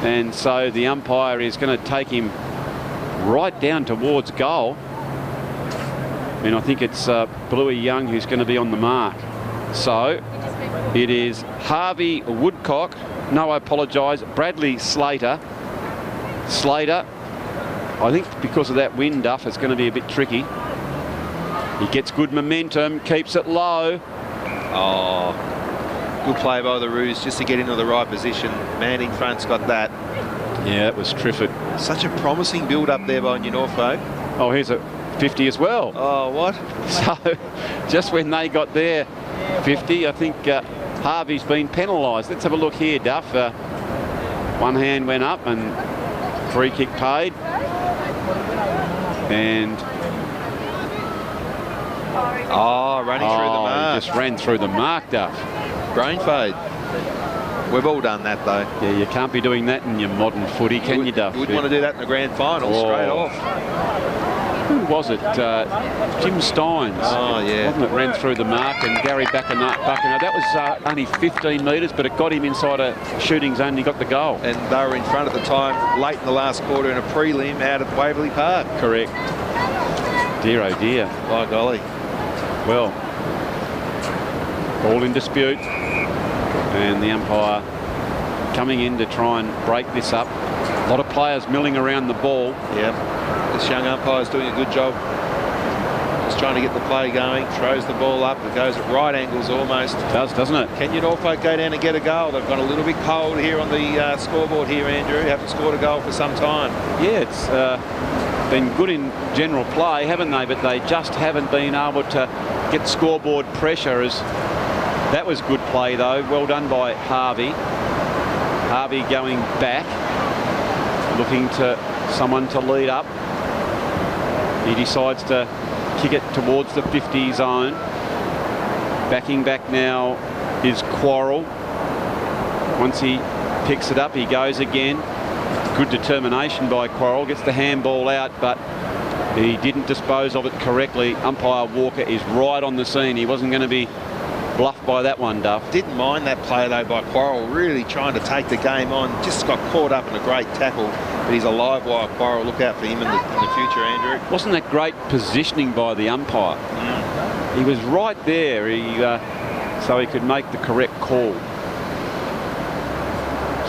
And so the umpire is going to take him right down towards goal. And I think it's Bluey Young who's going to be on the mark. So it is Harvey Woodcock. No, I apologise. Bradley Slater. Slater, I think because of that wind, Duff, it's going to be a bit tricky. He gets good momentum, keeps it low. Oh, good play by the Roos just to get into the right position. Man in front's got that. Yeah, it was Triffett. Such a promising build up there by New Norfolk. Oh, here's a 50 as well. Oh, what? So just when they got their 50, I think Harvey's been penalised. Let's have a look here, Duff. One hand went up and free kick paid. And running through the mark. He just ran through the mark, Duff. Brain fade. We've all done that, though. Yeah, you can't be doing that in your modern footy, can you, Duff? You wouldn't want to do that in the grand final, straight off. Who was it? Jim Steins. Oh, yeah. Wasn't it? Ran through the mark, and Gary Buckner. That was only 15 metres, but it got him inside a shooting zone and he got the goal. And they were in front at the time, late in the last quarter in a prelim out at Waverley Park. Correct. Dear, oh dear. By golly. Well, ball in dispute, and the umpire coming in to try and break this up. A lot of players milling around the ball. Yep. This young umpire's doing a good job. Just trying to get the play going, throws the ball up, it goes at right angles almost. It does, doesn't it? Can New Norfolk go down and get a goal? They've got a little bit cold here on the scoreboard here, Andrew. Haven't scored a goal for some time. Yeah, it's been good in general play, haven't they? But they just haven't been able to get scoreboard pressure. That was good play, though. Well done by Harvey. Harvey going back, looking to someone to lead up. He decides to kick it towards the 50 zone. Backing back now is Quarrell. Once he picks it up, he goes again. Good determination by Quarrell. Gets the handball out, but he didn't dispose of it correctly. Umpire Walker is right on the scene. He wasn't going to be bluffed by that one, Duff. Didn't mind that play, though, by Quarrell. Really trying to take the game on. Just got caught up in a great tackle. But he's a live wire, Quarrell. Look out for him in the future, Andrew. Wasn't that great positioning by the umpire? He was right there, so he could make the correct call.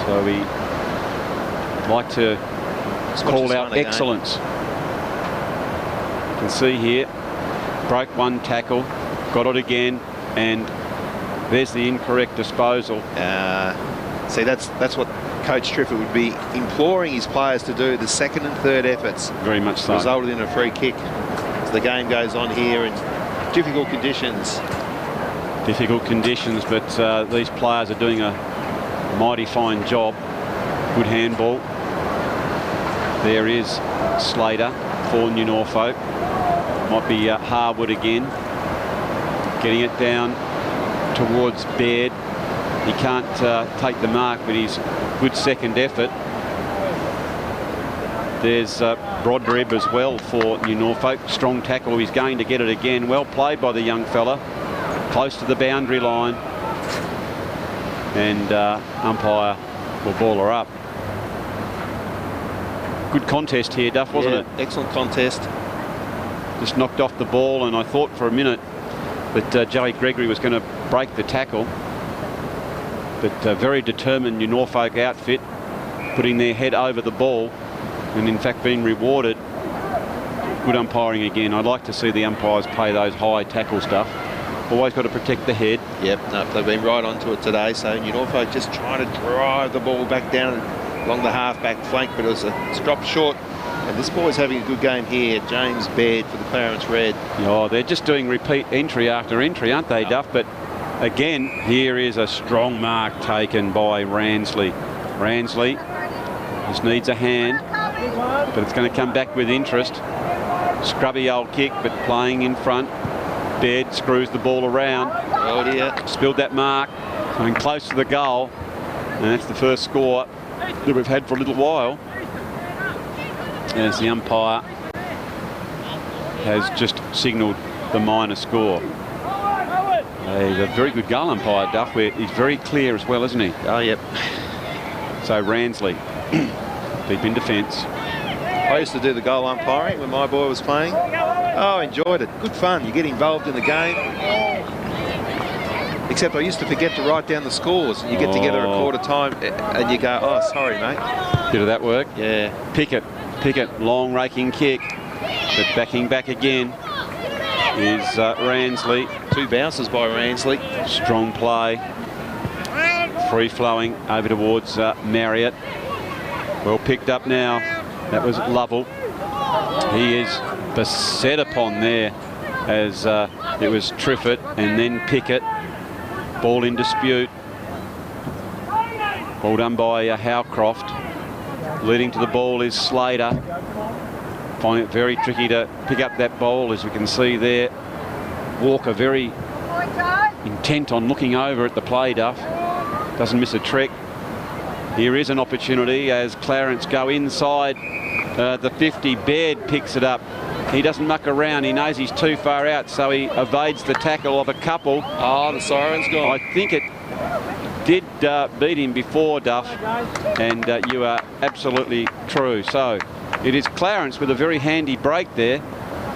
So he like to call out excellence. You can see here, broke one tackle, got it again, and there's the incorrect disposal. See, that's what Coach Triffett would be imploring his players to do, the second and third efforts. Very much so. Resulted in a free kick. So the game goes on here in difficult conditions. Difficult conditions, but these players are doing a mighty fine job. Good handball. There is Slater for New Norfolk. Might be Harwood again. Getting it down towards Baird. He can't take the mark, but he's good second effort. There's Brodrib as well for New Norfolk. Strong tackle. He's going to get it again. Well played by the young fella. Close to the boundary line. And umpire will ball her up. Good contest here, Duff, wasn't it? Excellent contest. Just knocked off the ball, and I thought for a minute that Joey Gregory was going to break the tackle. But very determined New Norfolk outfit, putting their head over the ball, and in fact being rewarded. Good umpiring again. I'd like to see the umpires play those high tackle stuff. Always got to protect the head. Yep, no, they've been right onto it today. So New Norfolk just trying to drive the ball back down along the half-back flank, but it's dropped short. And this boy's having a good game here. James Baird for the Clarence Red. Oh, they're just doing repeat entry after entry, aren't they, Duff? But again, here is a strong mark taken by Ransley. Ransley just needs a hand, but it's going to come back with interest. Scrubby old kick, but playing in front. Baird screws the ball around. Oh dear. Spilled that mark. Coming close to the goal. And that's the first score that we've had for a little while. As the umpire has just signalled the minor score. He's a very good goal umpire, Duff. He's very clear as well, isn't he? Oh, yep. So Ransley, deep in defence. I used to do the goal umpiring when my boy was playing. Oh, enjoyed it. Good fun. You get involved in the game. Except I used to forget to write down the scores. You get together a quarter time and you go, oh, sorry, mate. Bit of that work. Yeah. Pickett, long raking kick. But backing back again is Ransley. 2 bounces by Ransley. Strong play. Free flowing over towards Marriott. Well picked up now. That was Lovell. He is beset upon there as it was Triffett and then Pickett. Ball in dispute. Ball done by Howcroft. Leading to the ball is Slater. Finding it very tricky to pick up that ball, as we can see there. Walker very intent on looking over at the play, Duff. Doesn't miss a trick. Here is an opportunity as Clarence go inside the 50. Baird picks it up. He doesn't muck around. He knows he's too far out, so he evades the tackle of a couple. Oh, the siren's gone. I think it did beat him before, Duff, and you are absolutely true. So it is Clarence with a very handy break there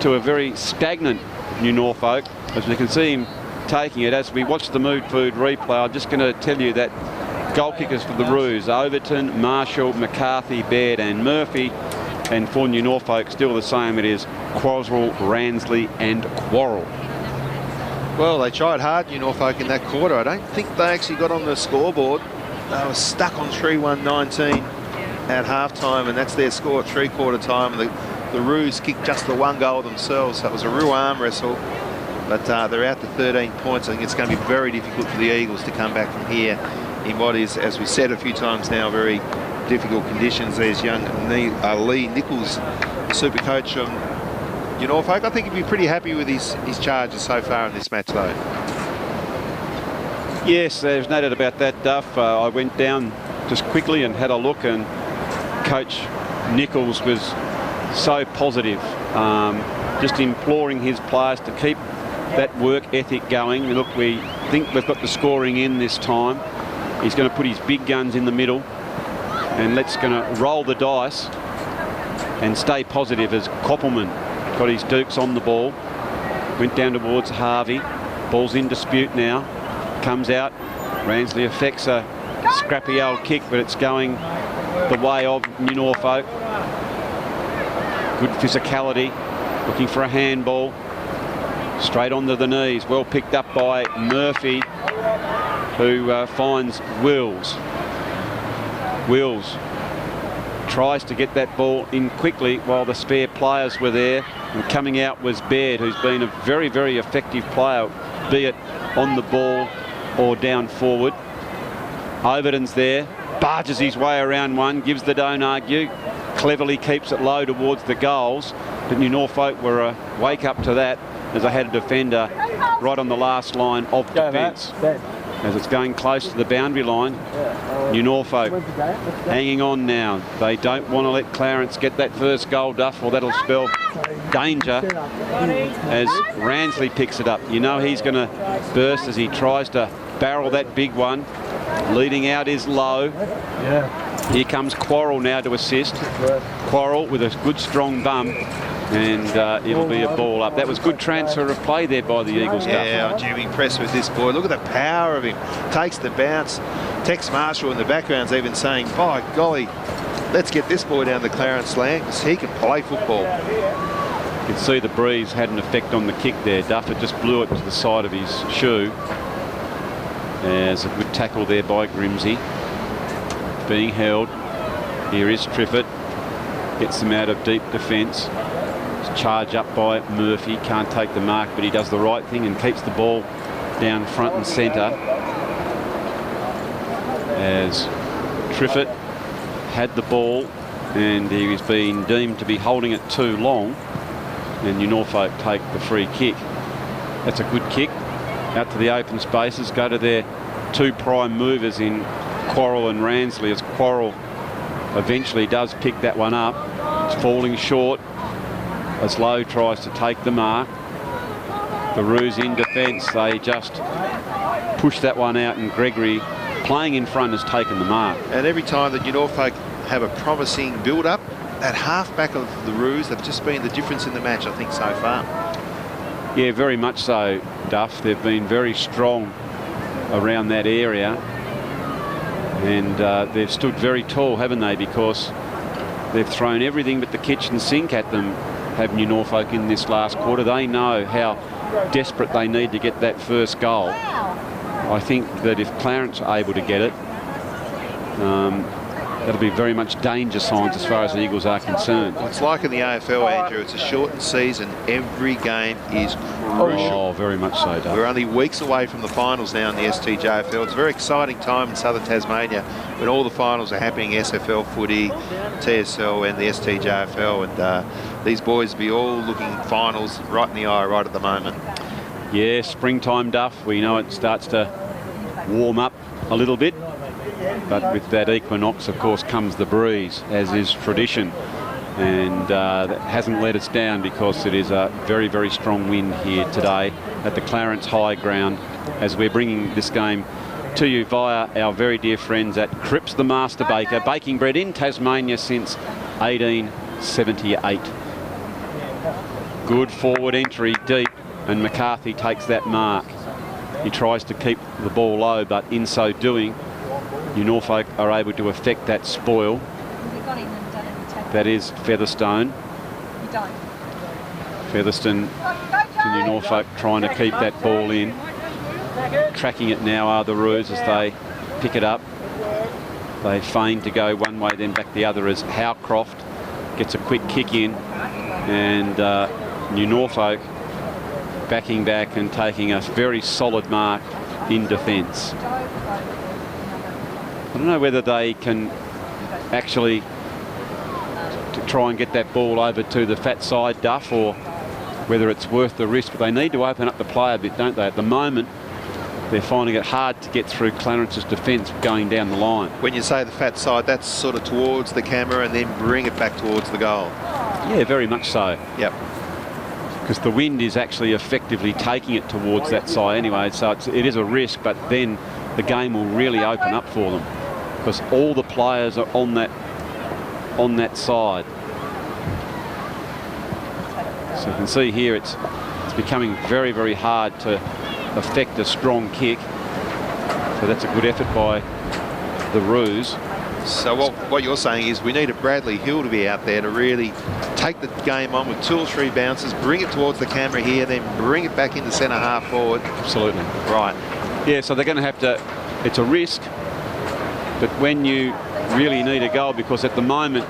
to a very stagnant New Norfolk, as we can see him taking it. As we watch the Mood Food replay, I'm just going to tell you that goal kickers for the Roos: Overton, Marshall, McCarthy, Baird and Murphy. And for New Norfolk, still the same. It is Quosrell, Ransley and Quarrell. Well, they tried hard, New Norfolk, in that quarter. I don't think they actually got on the scoreboard. They were stuck on 3-1-19 at halftime, and that's their score at 3/4 time. The Roos kicked just the 1 goal themselves. So it was a real arm wrestle. But they're out to 13 points. I think it's going to be very difficult for the Eagles to come back from here in what is, as we said a few times now, very difficult conditions. There's young Lee Nichols, super coach from New Norfolk. I think he'd be pretty happy with his charges so far in this match, though. Yes, there's no doubt about that, Duff. I went down just quickly and had a look, and Coach Nichols was so positive, just imploring his players to keep that work ethic going. Look, we think we've got the scoring in this time. He's going to put his big guns in the middle, and let's going to roll the dice and stay positive, as Koppelman got his dukes on the ball. Went down towards Harvey. Ball's in dispute now. Comes out. Ransley affects a scrappy old kick, but it's going the way of New Norfolk. Good physicality. Looking for a handball. Straight onto the knees. Well picked up by Murphy, who finds Wills. Wills tries to get that ball in quickly while the spare players were there. And coming out was Baird, who's been a very, very effective player, be it on the ball or down forward. Overton's there, barges his way around one, gives the don't argue. cleverly keeps it low towards the goals. But New Norfolk were a wake up to that as they had a defender right on the last line of defence. As it's going close to the boundary line, New Norfolk hanging on now. They don't want to let Clarence get that first goal, Duff, or that'll spell danger as Ransley picks it up. You know he's going to burst as he tries to barrel that big one. Leading out is Lowe. Here comes Quarrel now to assist. Quarrel with a good strong bum, and it'll be a ball up. That was good transfer of play there by the Eagles. Yeah, I'm Jimmy impressed with this boy. Look at the power of him. Takes the bounce. Tex Marshall in the background's even saying, by golly, let's get this boy down the Clarence land because he can play football. You can see the breeze had an effect on the kick there. Dufford just blew it to the side of his shoe. There's a good tackle there by Grimsey. Being held. Here is Triffett. Gets them out of deep defence. Charge up by Murphy. Can't take the mark, but he does the right thing and keeps the ball down front and centre. As Triffett had the ball and he was being deemed to be holding it too long, and New Norfolk take the free kick. That's a good kick. Out to the open spaces, go to their two prime movers in Quarrel and Ransley, as Quarrel eventually does pick that one up. It's falling short as Lowe tries to take the mark. The Roos in defence, they just push that one out, and Gregory playing in front has taken the mark. And every time that New Norfolk have a promising build-up, that half-back of the Roos have just been the difference in the match, I think, so far. Yeah, very much so, Duff. They've been very strong around that area, and they've stood very tall, haven't they, because they've thrown everything but the kitchen sink at them, have New Norfolk, in this last quarter. They know how desperate they need to get that first goal. I think that if Clarence are able to get it, that'll be very much danger signs as far as the Eagles are concerned. It's like in the AFL, Andrew. It's a shortened season. Every game is crucial. Oh, very much so, Doug. We're only weeks away from the finals now in the STJFL. It's a very exciting time in southern Tasmania when all the finals are happening, SFL footy, TSL and the STJFL. And these boys will be all looking finals right in the eye right at the moment. Yeah, springtime, Duff. We know it starts to warm up a little bit. But with that equinox, of course, comes the breeze, as is tradition. And that hasn't let us down, because it is a very, very strong wind here today at the Clarence High Ground, as we're bringing this game to you via our very dear friends at Cripps the Master Baker, baking bread in Tasmania since 1878. Good forward entry deep, and McCarthy takes that mark. He tries to keep the ball low, but in so doing, New Norfolk are able to affect that spoil. That is Featherstone. Featherstone to New Norfolk trying to keep that ball in. Tracking it now are the Roos as they pick it up. They feign to go one way, then back the other, as Howcroft gets a quick kick in. And New Norfolk backing back and taking a very solid mark in defence. I don't know whether they can actually try and get that ball over to the fat side, Duff, or whether it's worth the risk. But they need to open up the play a bit, don't they? At the moment, they're finding it hard to get through Clarence's defence going down the line. When you say the fat side, that's sort of towards the camera and then bring it back towards the goal. Yeah, very much so. Yep. Because the wind is actually effectively taking it towards that side anyway, so it is a risk, but then the game will really open up for them, because all the players are on that side. So you can see here it's becoming very, very hard to affect a strong kick. So that's a good effort by the Roos. So what you're saying is we need a Bradley Hill to be out there to really take the game on with 2 or 3 bounces, bring it towards the camera here, then bring it back into centre half forward. Absolutely. Right. Yeah, so they're going to have to, it's a risk, but when you really need a goal, because at the moment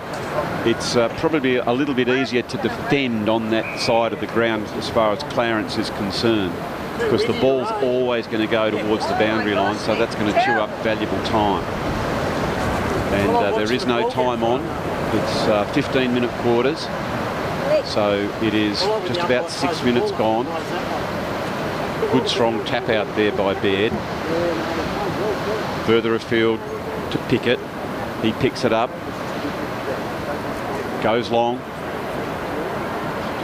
it's probably a little bit easier to defend on that side of the ground as far as Clarence is concerned, because the ball's always going to go towards the boundary line, so that's going to chew up valuable time. And there is no time on. It's 15-minute quarters, so it is just about 6 minutes gone. Good strong tap out there by Baird. Further afield to Pickett. He picks it up. Goes long.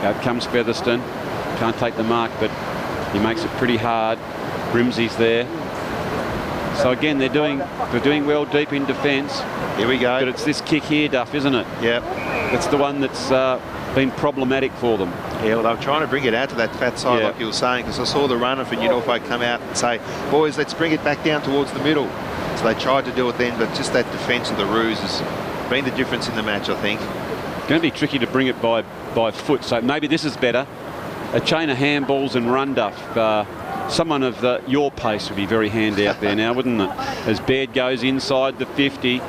Out comes Featherstone. Can't take the mark, but he makes it pretty hard. Grimsey's there. So again, they're doing well deep in defence. Here we go. But it's this kick here, Duff, isn't it? Yep. That's the one that's been problematic for them. Yeah, well, they were trying to bring it out to that fat side, like you were saying, because I saw the runner for Norfolk come out and say, boys, let's bring it back down towards the middle. So they tried to do it then, but just that defence of the Roos has been the difference in the match, I think. It's going to be tricky to bring it by foot, so maybe this is better. A chain of handballs and run, Duff. Someone of your pace would be very handy out there now, wouldn't it? As Baird goes inside the 50.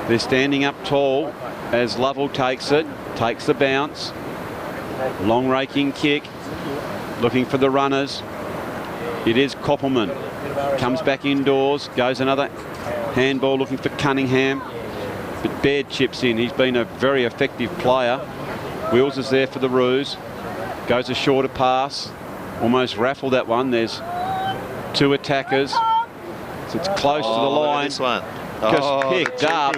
They're standing up tall as Lovell takes it, takes the bounce. Long raking kick, looking for the runners. It is Koppelman. Comes back indoors, goes another handball looking for Cunningham. But Baird chips in. He's been a very effective player. Wills is there for the Roos. Goes a shorter pass. Almost raffled that one. There's two attackers. So it's close to the line. This one. Just picked up.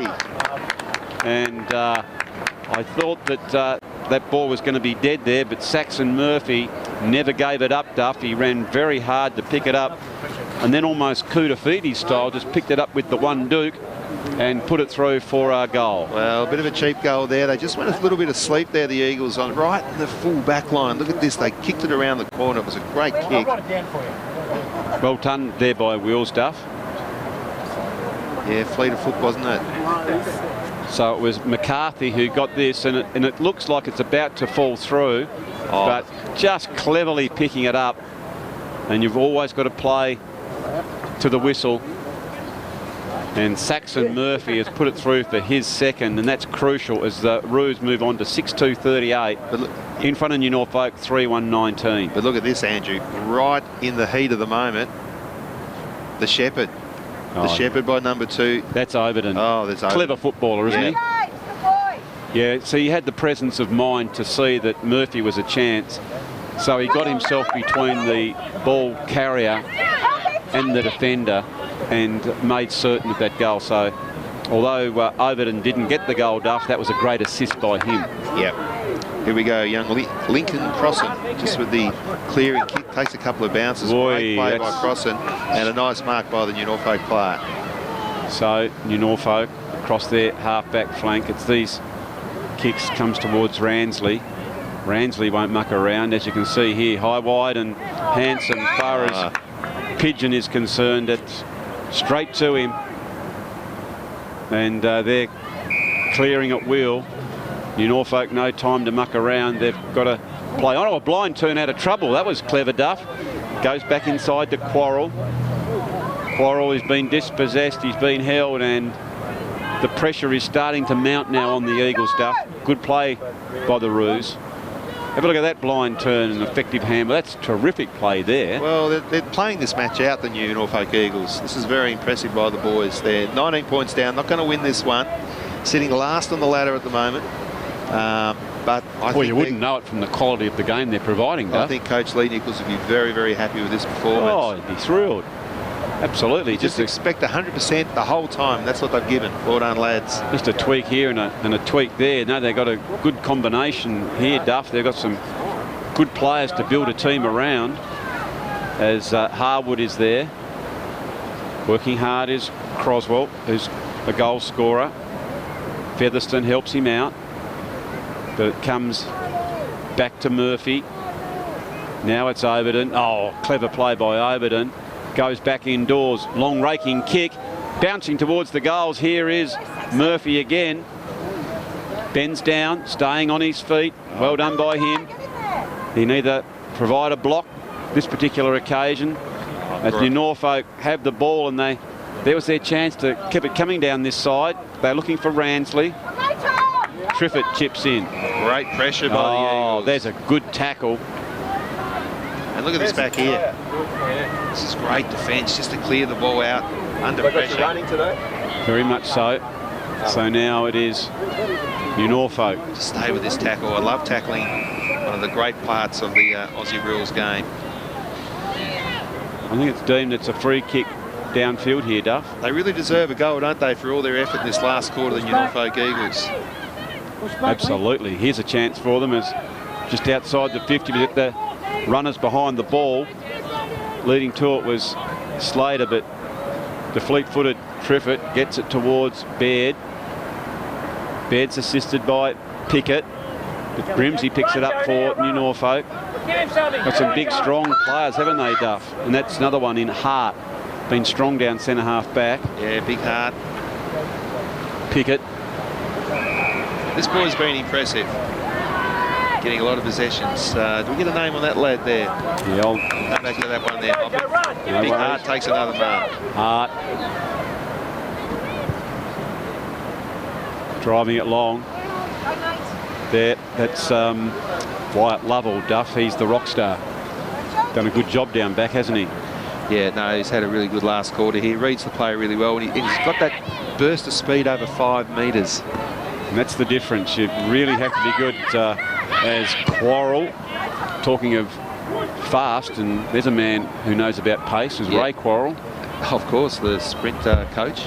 And I thought that that ball was going to be dead there, but Saxon Murphy never gave it up, Duff. He ran very hard to pick it up, and then almost Kudafidi style just picked it up with the one Duke and put it through for a goal. Well, a bit of a cheap goal there. They just went a little bit of sleep there, the Eagles, on right in the full back line. Look at this. They kicked it around the corner. It was a great kick. Well done there by Wills, Duff. Yeah, fleet of foot, wasn't it? So it was McCarthy who got this, and it looks like it's about to fall through, but just cleverly picking it up. And you've always got to play to the whistle. And Saxon Murphy has put it through for his second, and that's crucial as the Roos move on to 6-2-38 in front of Norfolk 3-1-19. But look at this, Andrew, right in the heat of the moment, the Shepherd. The Shepherd by number 2. That's Overton. Oh, there's Overton. Clever footballer, isn't he? Yeah, so he had the presence of mind to see that Murphy was a chance. So he got himself between the ball carrier and the defender and made certain of that goal. So although Overton didn't get the goal, Duff, that was a great assist by him. Yep. Here we go, young Lincoln Crossan, just with the clearing kick, takes a couple of bounces. Great play by Crossan, and a nice mark by the Norfolk player. So Norfolk across their half-back flank. It's these kicks, comes towards Ransley. Ransley won't muck around, as you can see here. High, wide and handsome. Far as Pigeon is concerned, it's straight to him. And they're clearing at will. Norfolk, no time to muck around. They've got to play on. Oh, a blind turn out of trouble. That was clever, Duff. Goes back inside to Quarrell. Quarrell has been dispossessed. He's been held, and the pressure is starting to mount now on the Eagles, Duff. Good play by the Roos. Have a look at that blind turn and effective handle. That's terrific play there. Well, they're playing this match out, the new Norfolk Eagles. This is very impressive by the boys. They're 19 points down, not going to win this one. Sitting last on the ladder at the moment. But I think you wouldn't know it from the quality of the game they're providing, Duff. I think Coach Lee Nichols would be very, very happy with this performance. Oh, he'd be thrilled. Absolutely. Just expect 100% the whole time. That's what they've given. Well done, lads. Just a tweak here and a tweak there. No, they've got a good combination here, Duff. They've got some good players to build a team around, as Harwood is there. Working hard is Croswell, who's a goal scorer. Featherstone helps him out. But it comes back to Murphy. Now it's Overton. Oh, clever play by Overton. Goes back indoors. Long raking kick. Bouncing towards the goals. Here is Murphy again. Bends down, staying on his feet. Well done by him. He neither provide a block this particular occasion. As Norfolk have the ball, and there was their chance to keep it coming down this side. They're looking for Ransley. Triffett chips in. Great pressure by the Eagles. Oh, there's a good tackle. And look at this back here. This is great defence, just to clear the ball out under pressure. Very much so. So now it is New Norfolk. Stay with this tackle. I love tackling. One of the great parts of the Aussie rules game. I think it's deemed it's a free kick downfield here, Duff. They really deserve a goal, don't they, for all their effort in this last quarter, the New Norfolk Eagles. Absolutely. Here's a chance for them as just outside the 50, but the runners behind the ball. Leading to it was Slater, but the fleet-footed Triffett gets it towards Baird. Baird's assisted by Pickett. But Grimsey picks it up for New Norfolk. Got some big, strong players, haven't they, Duff? And that's another one in Hart. Been strong down centre half back. Yeah, big Hart. Pickett. This boy's been impressive. Getting a lot of possessions. Do we get a name on that lad there? Yeah, Go back to that one there. No big worries. Hart takes another mark. Hart. Driving it long. There, that's Wyatt Lovell, Duff. He's the rock star. Done a good job down back, hasn't he? Yeah, no, he's had a really good last quarter here. Reads the play really well, and he's got that burst of speed over 5 metres. And that's the difference. You really have to be good as Quarrel. Talking of fast, and there's a man who knows about pace, is Ray Quarrel. Of course, the sprint coach.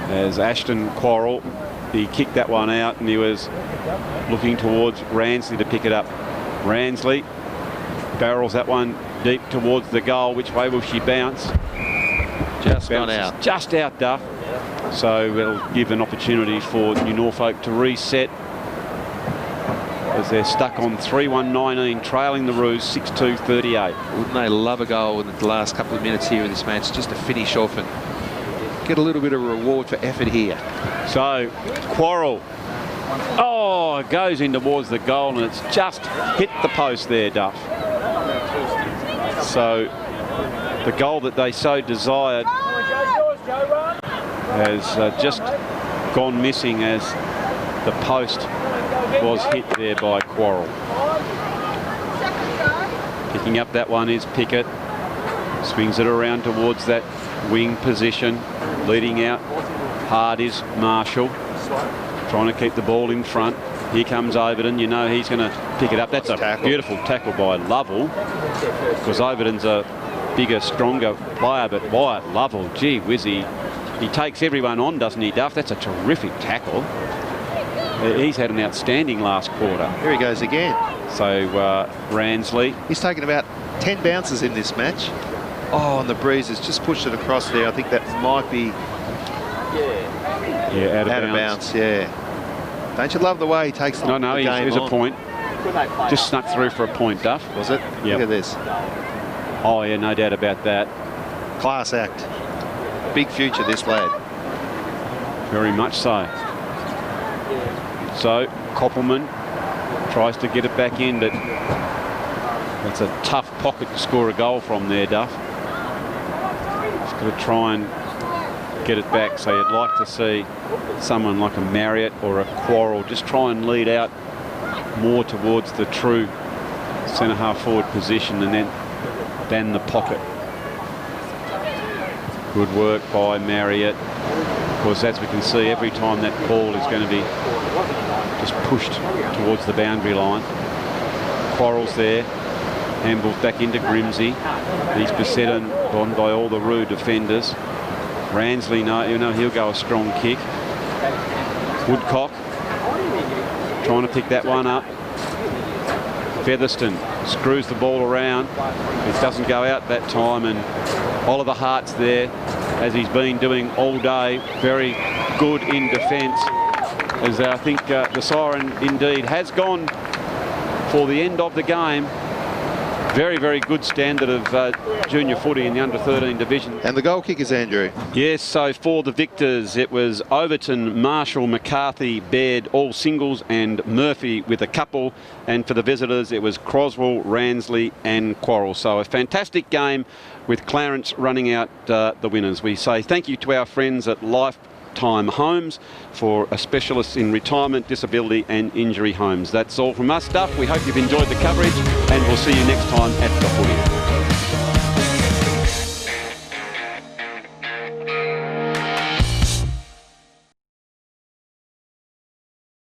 As Ashton Quarrel, he kicked that one out and he was looking towards Ransley to pick it up. Ransley barrels that one deep towards the goal. Which way will she bounce? Just gone out. Just out, Duff. So it'll give an opportunity for New Norfolk to reset as they're stuck on 3-1-19, trailing the Roos 6-2-38. Wouldn't they love a goal in the last couple of minutes here in this match just to finish off and get a little bit of a reward for effort here. So Quarrel, oh, it goes in towards the goal and it's just hit the post there, Duff. So the goal that they so desired has just gone missing as the post was hit there by Quarrel. Picking up that one is Pickett. Swings it around towards that wing position. Leading out hard is Marshall. Trying to keep the ball in front. Here comes Overton. You know he's going to pick it up. That's a beautiful tackle by Lovell. Because Overton's a bigger, stronger player, but Wyatt Lovell, gee whiz, he takes everyone on, doesn't he, Duff? That's a terrific tackle. He's had an outstanding last quarter. Here he goes again. So Ransley. He's taken about 10 bounces in this match. Oh, and the breeze has just pushed it across there. I think that might be out of bounds. Yeah. Don't you love the way he takes the game on? Here's a point. Just snuck through for a point, Duff. Was it? Yep. Look at this. Oh, yeah, no doubt about that. Class act. Big future, this lad. Very much so. So Koppelman tries to get it back in, but that's a tough pocket to score a goal from there, Duff. Just got to try and get it back. So you'd like to see someone like a Marriott or a Quarrel just try and lead out more towards the true centre half forward position and then the pocket. Good work by Marriott. Of course, as we can see, every time that ball is going to be just pushed towards the boundary line. Quarrel's there. Handballs back into Grimsey. He's beset on by all the Roo defenders. Ransley, he'll go a strong kick. Woodcock trying to pick that one up. Featherston screws the ball around. It doesn't go out that time, and Oliver Hart's there, as he's been doing all day. Very good in defence, as I think the siren indeed has gone for the end of the game. Very, very good standard of junior footy in the under-13 division. And the goal kickers, Andrew? Yes, so for the victors, it was Overton, Marshall, McCarthy, Baird, all singles, and Murphy with a couple. And for the visitors, it was Croswell, Ransley and Quarrel. So a fantastic game with Clarence running out the winners. We say thank you to our friends at Lifetime Homes for a specialist in retirement, disability and injury homes. That's all from us, Duff. We hope you've enjoyed the coverage and we'll see you next time at the footy.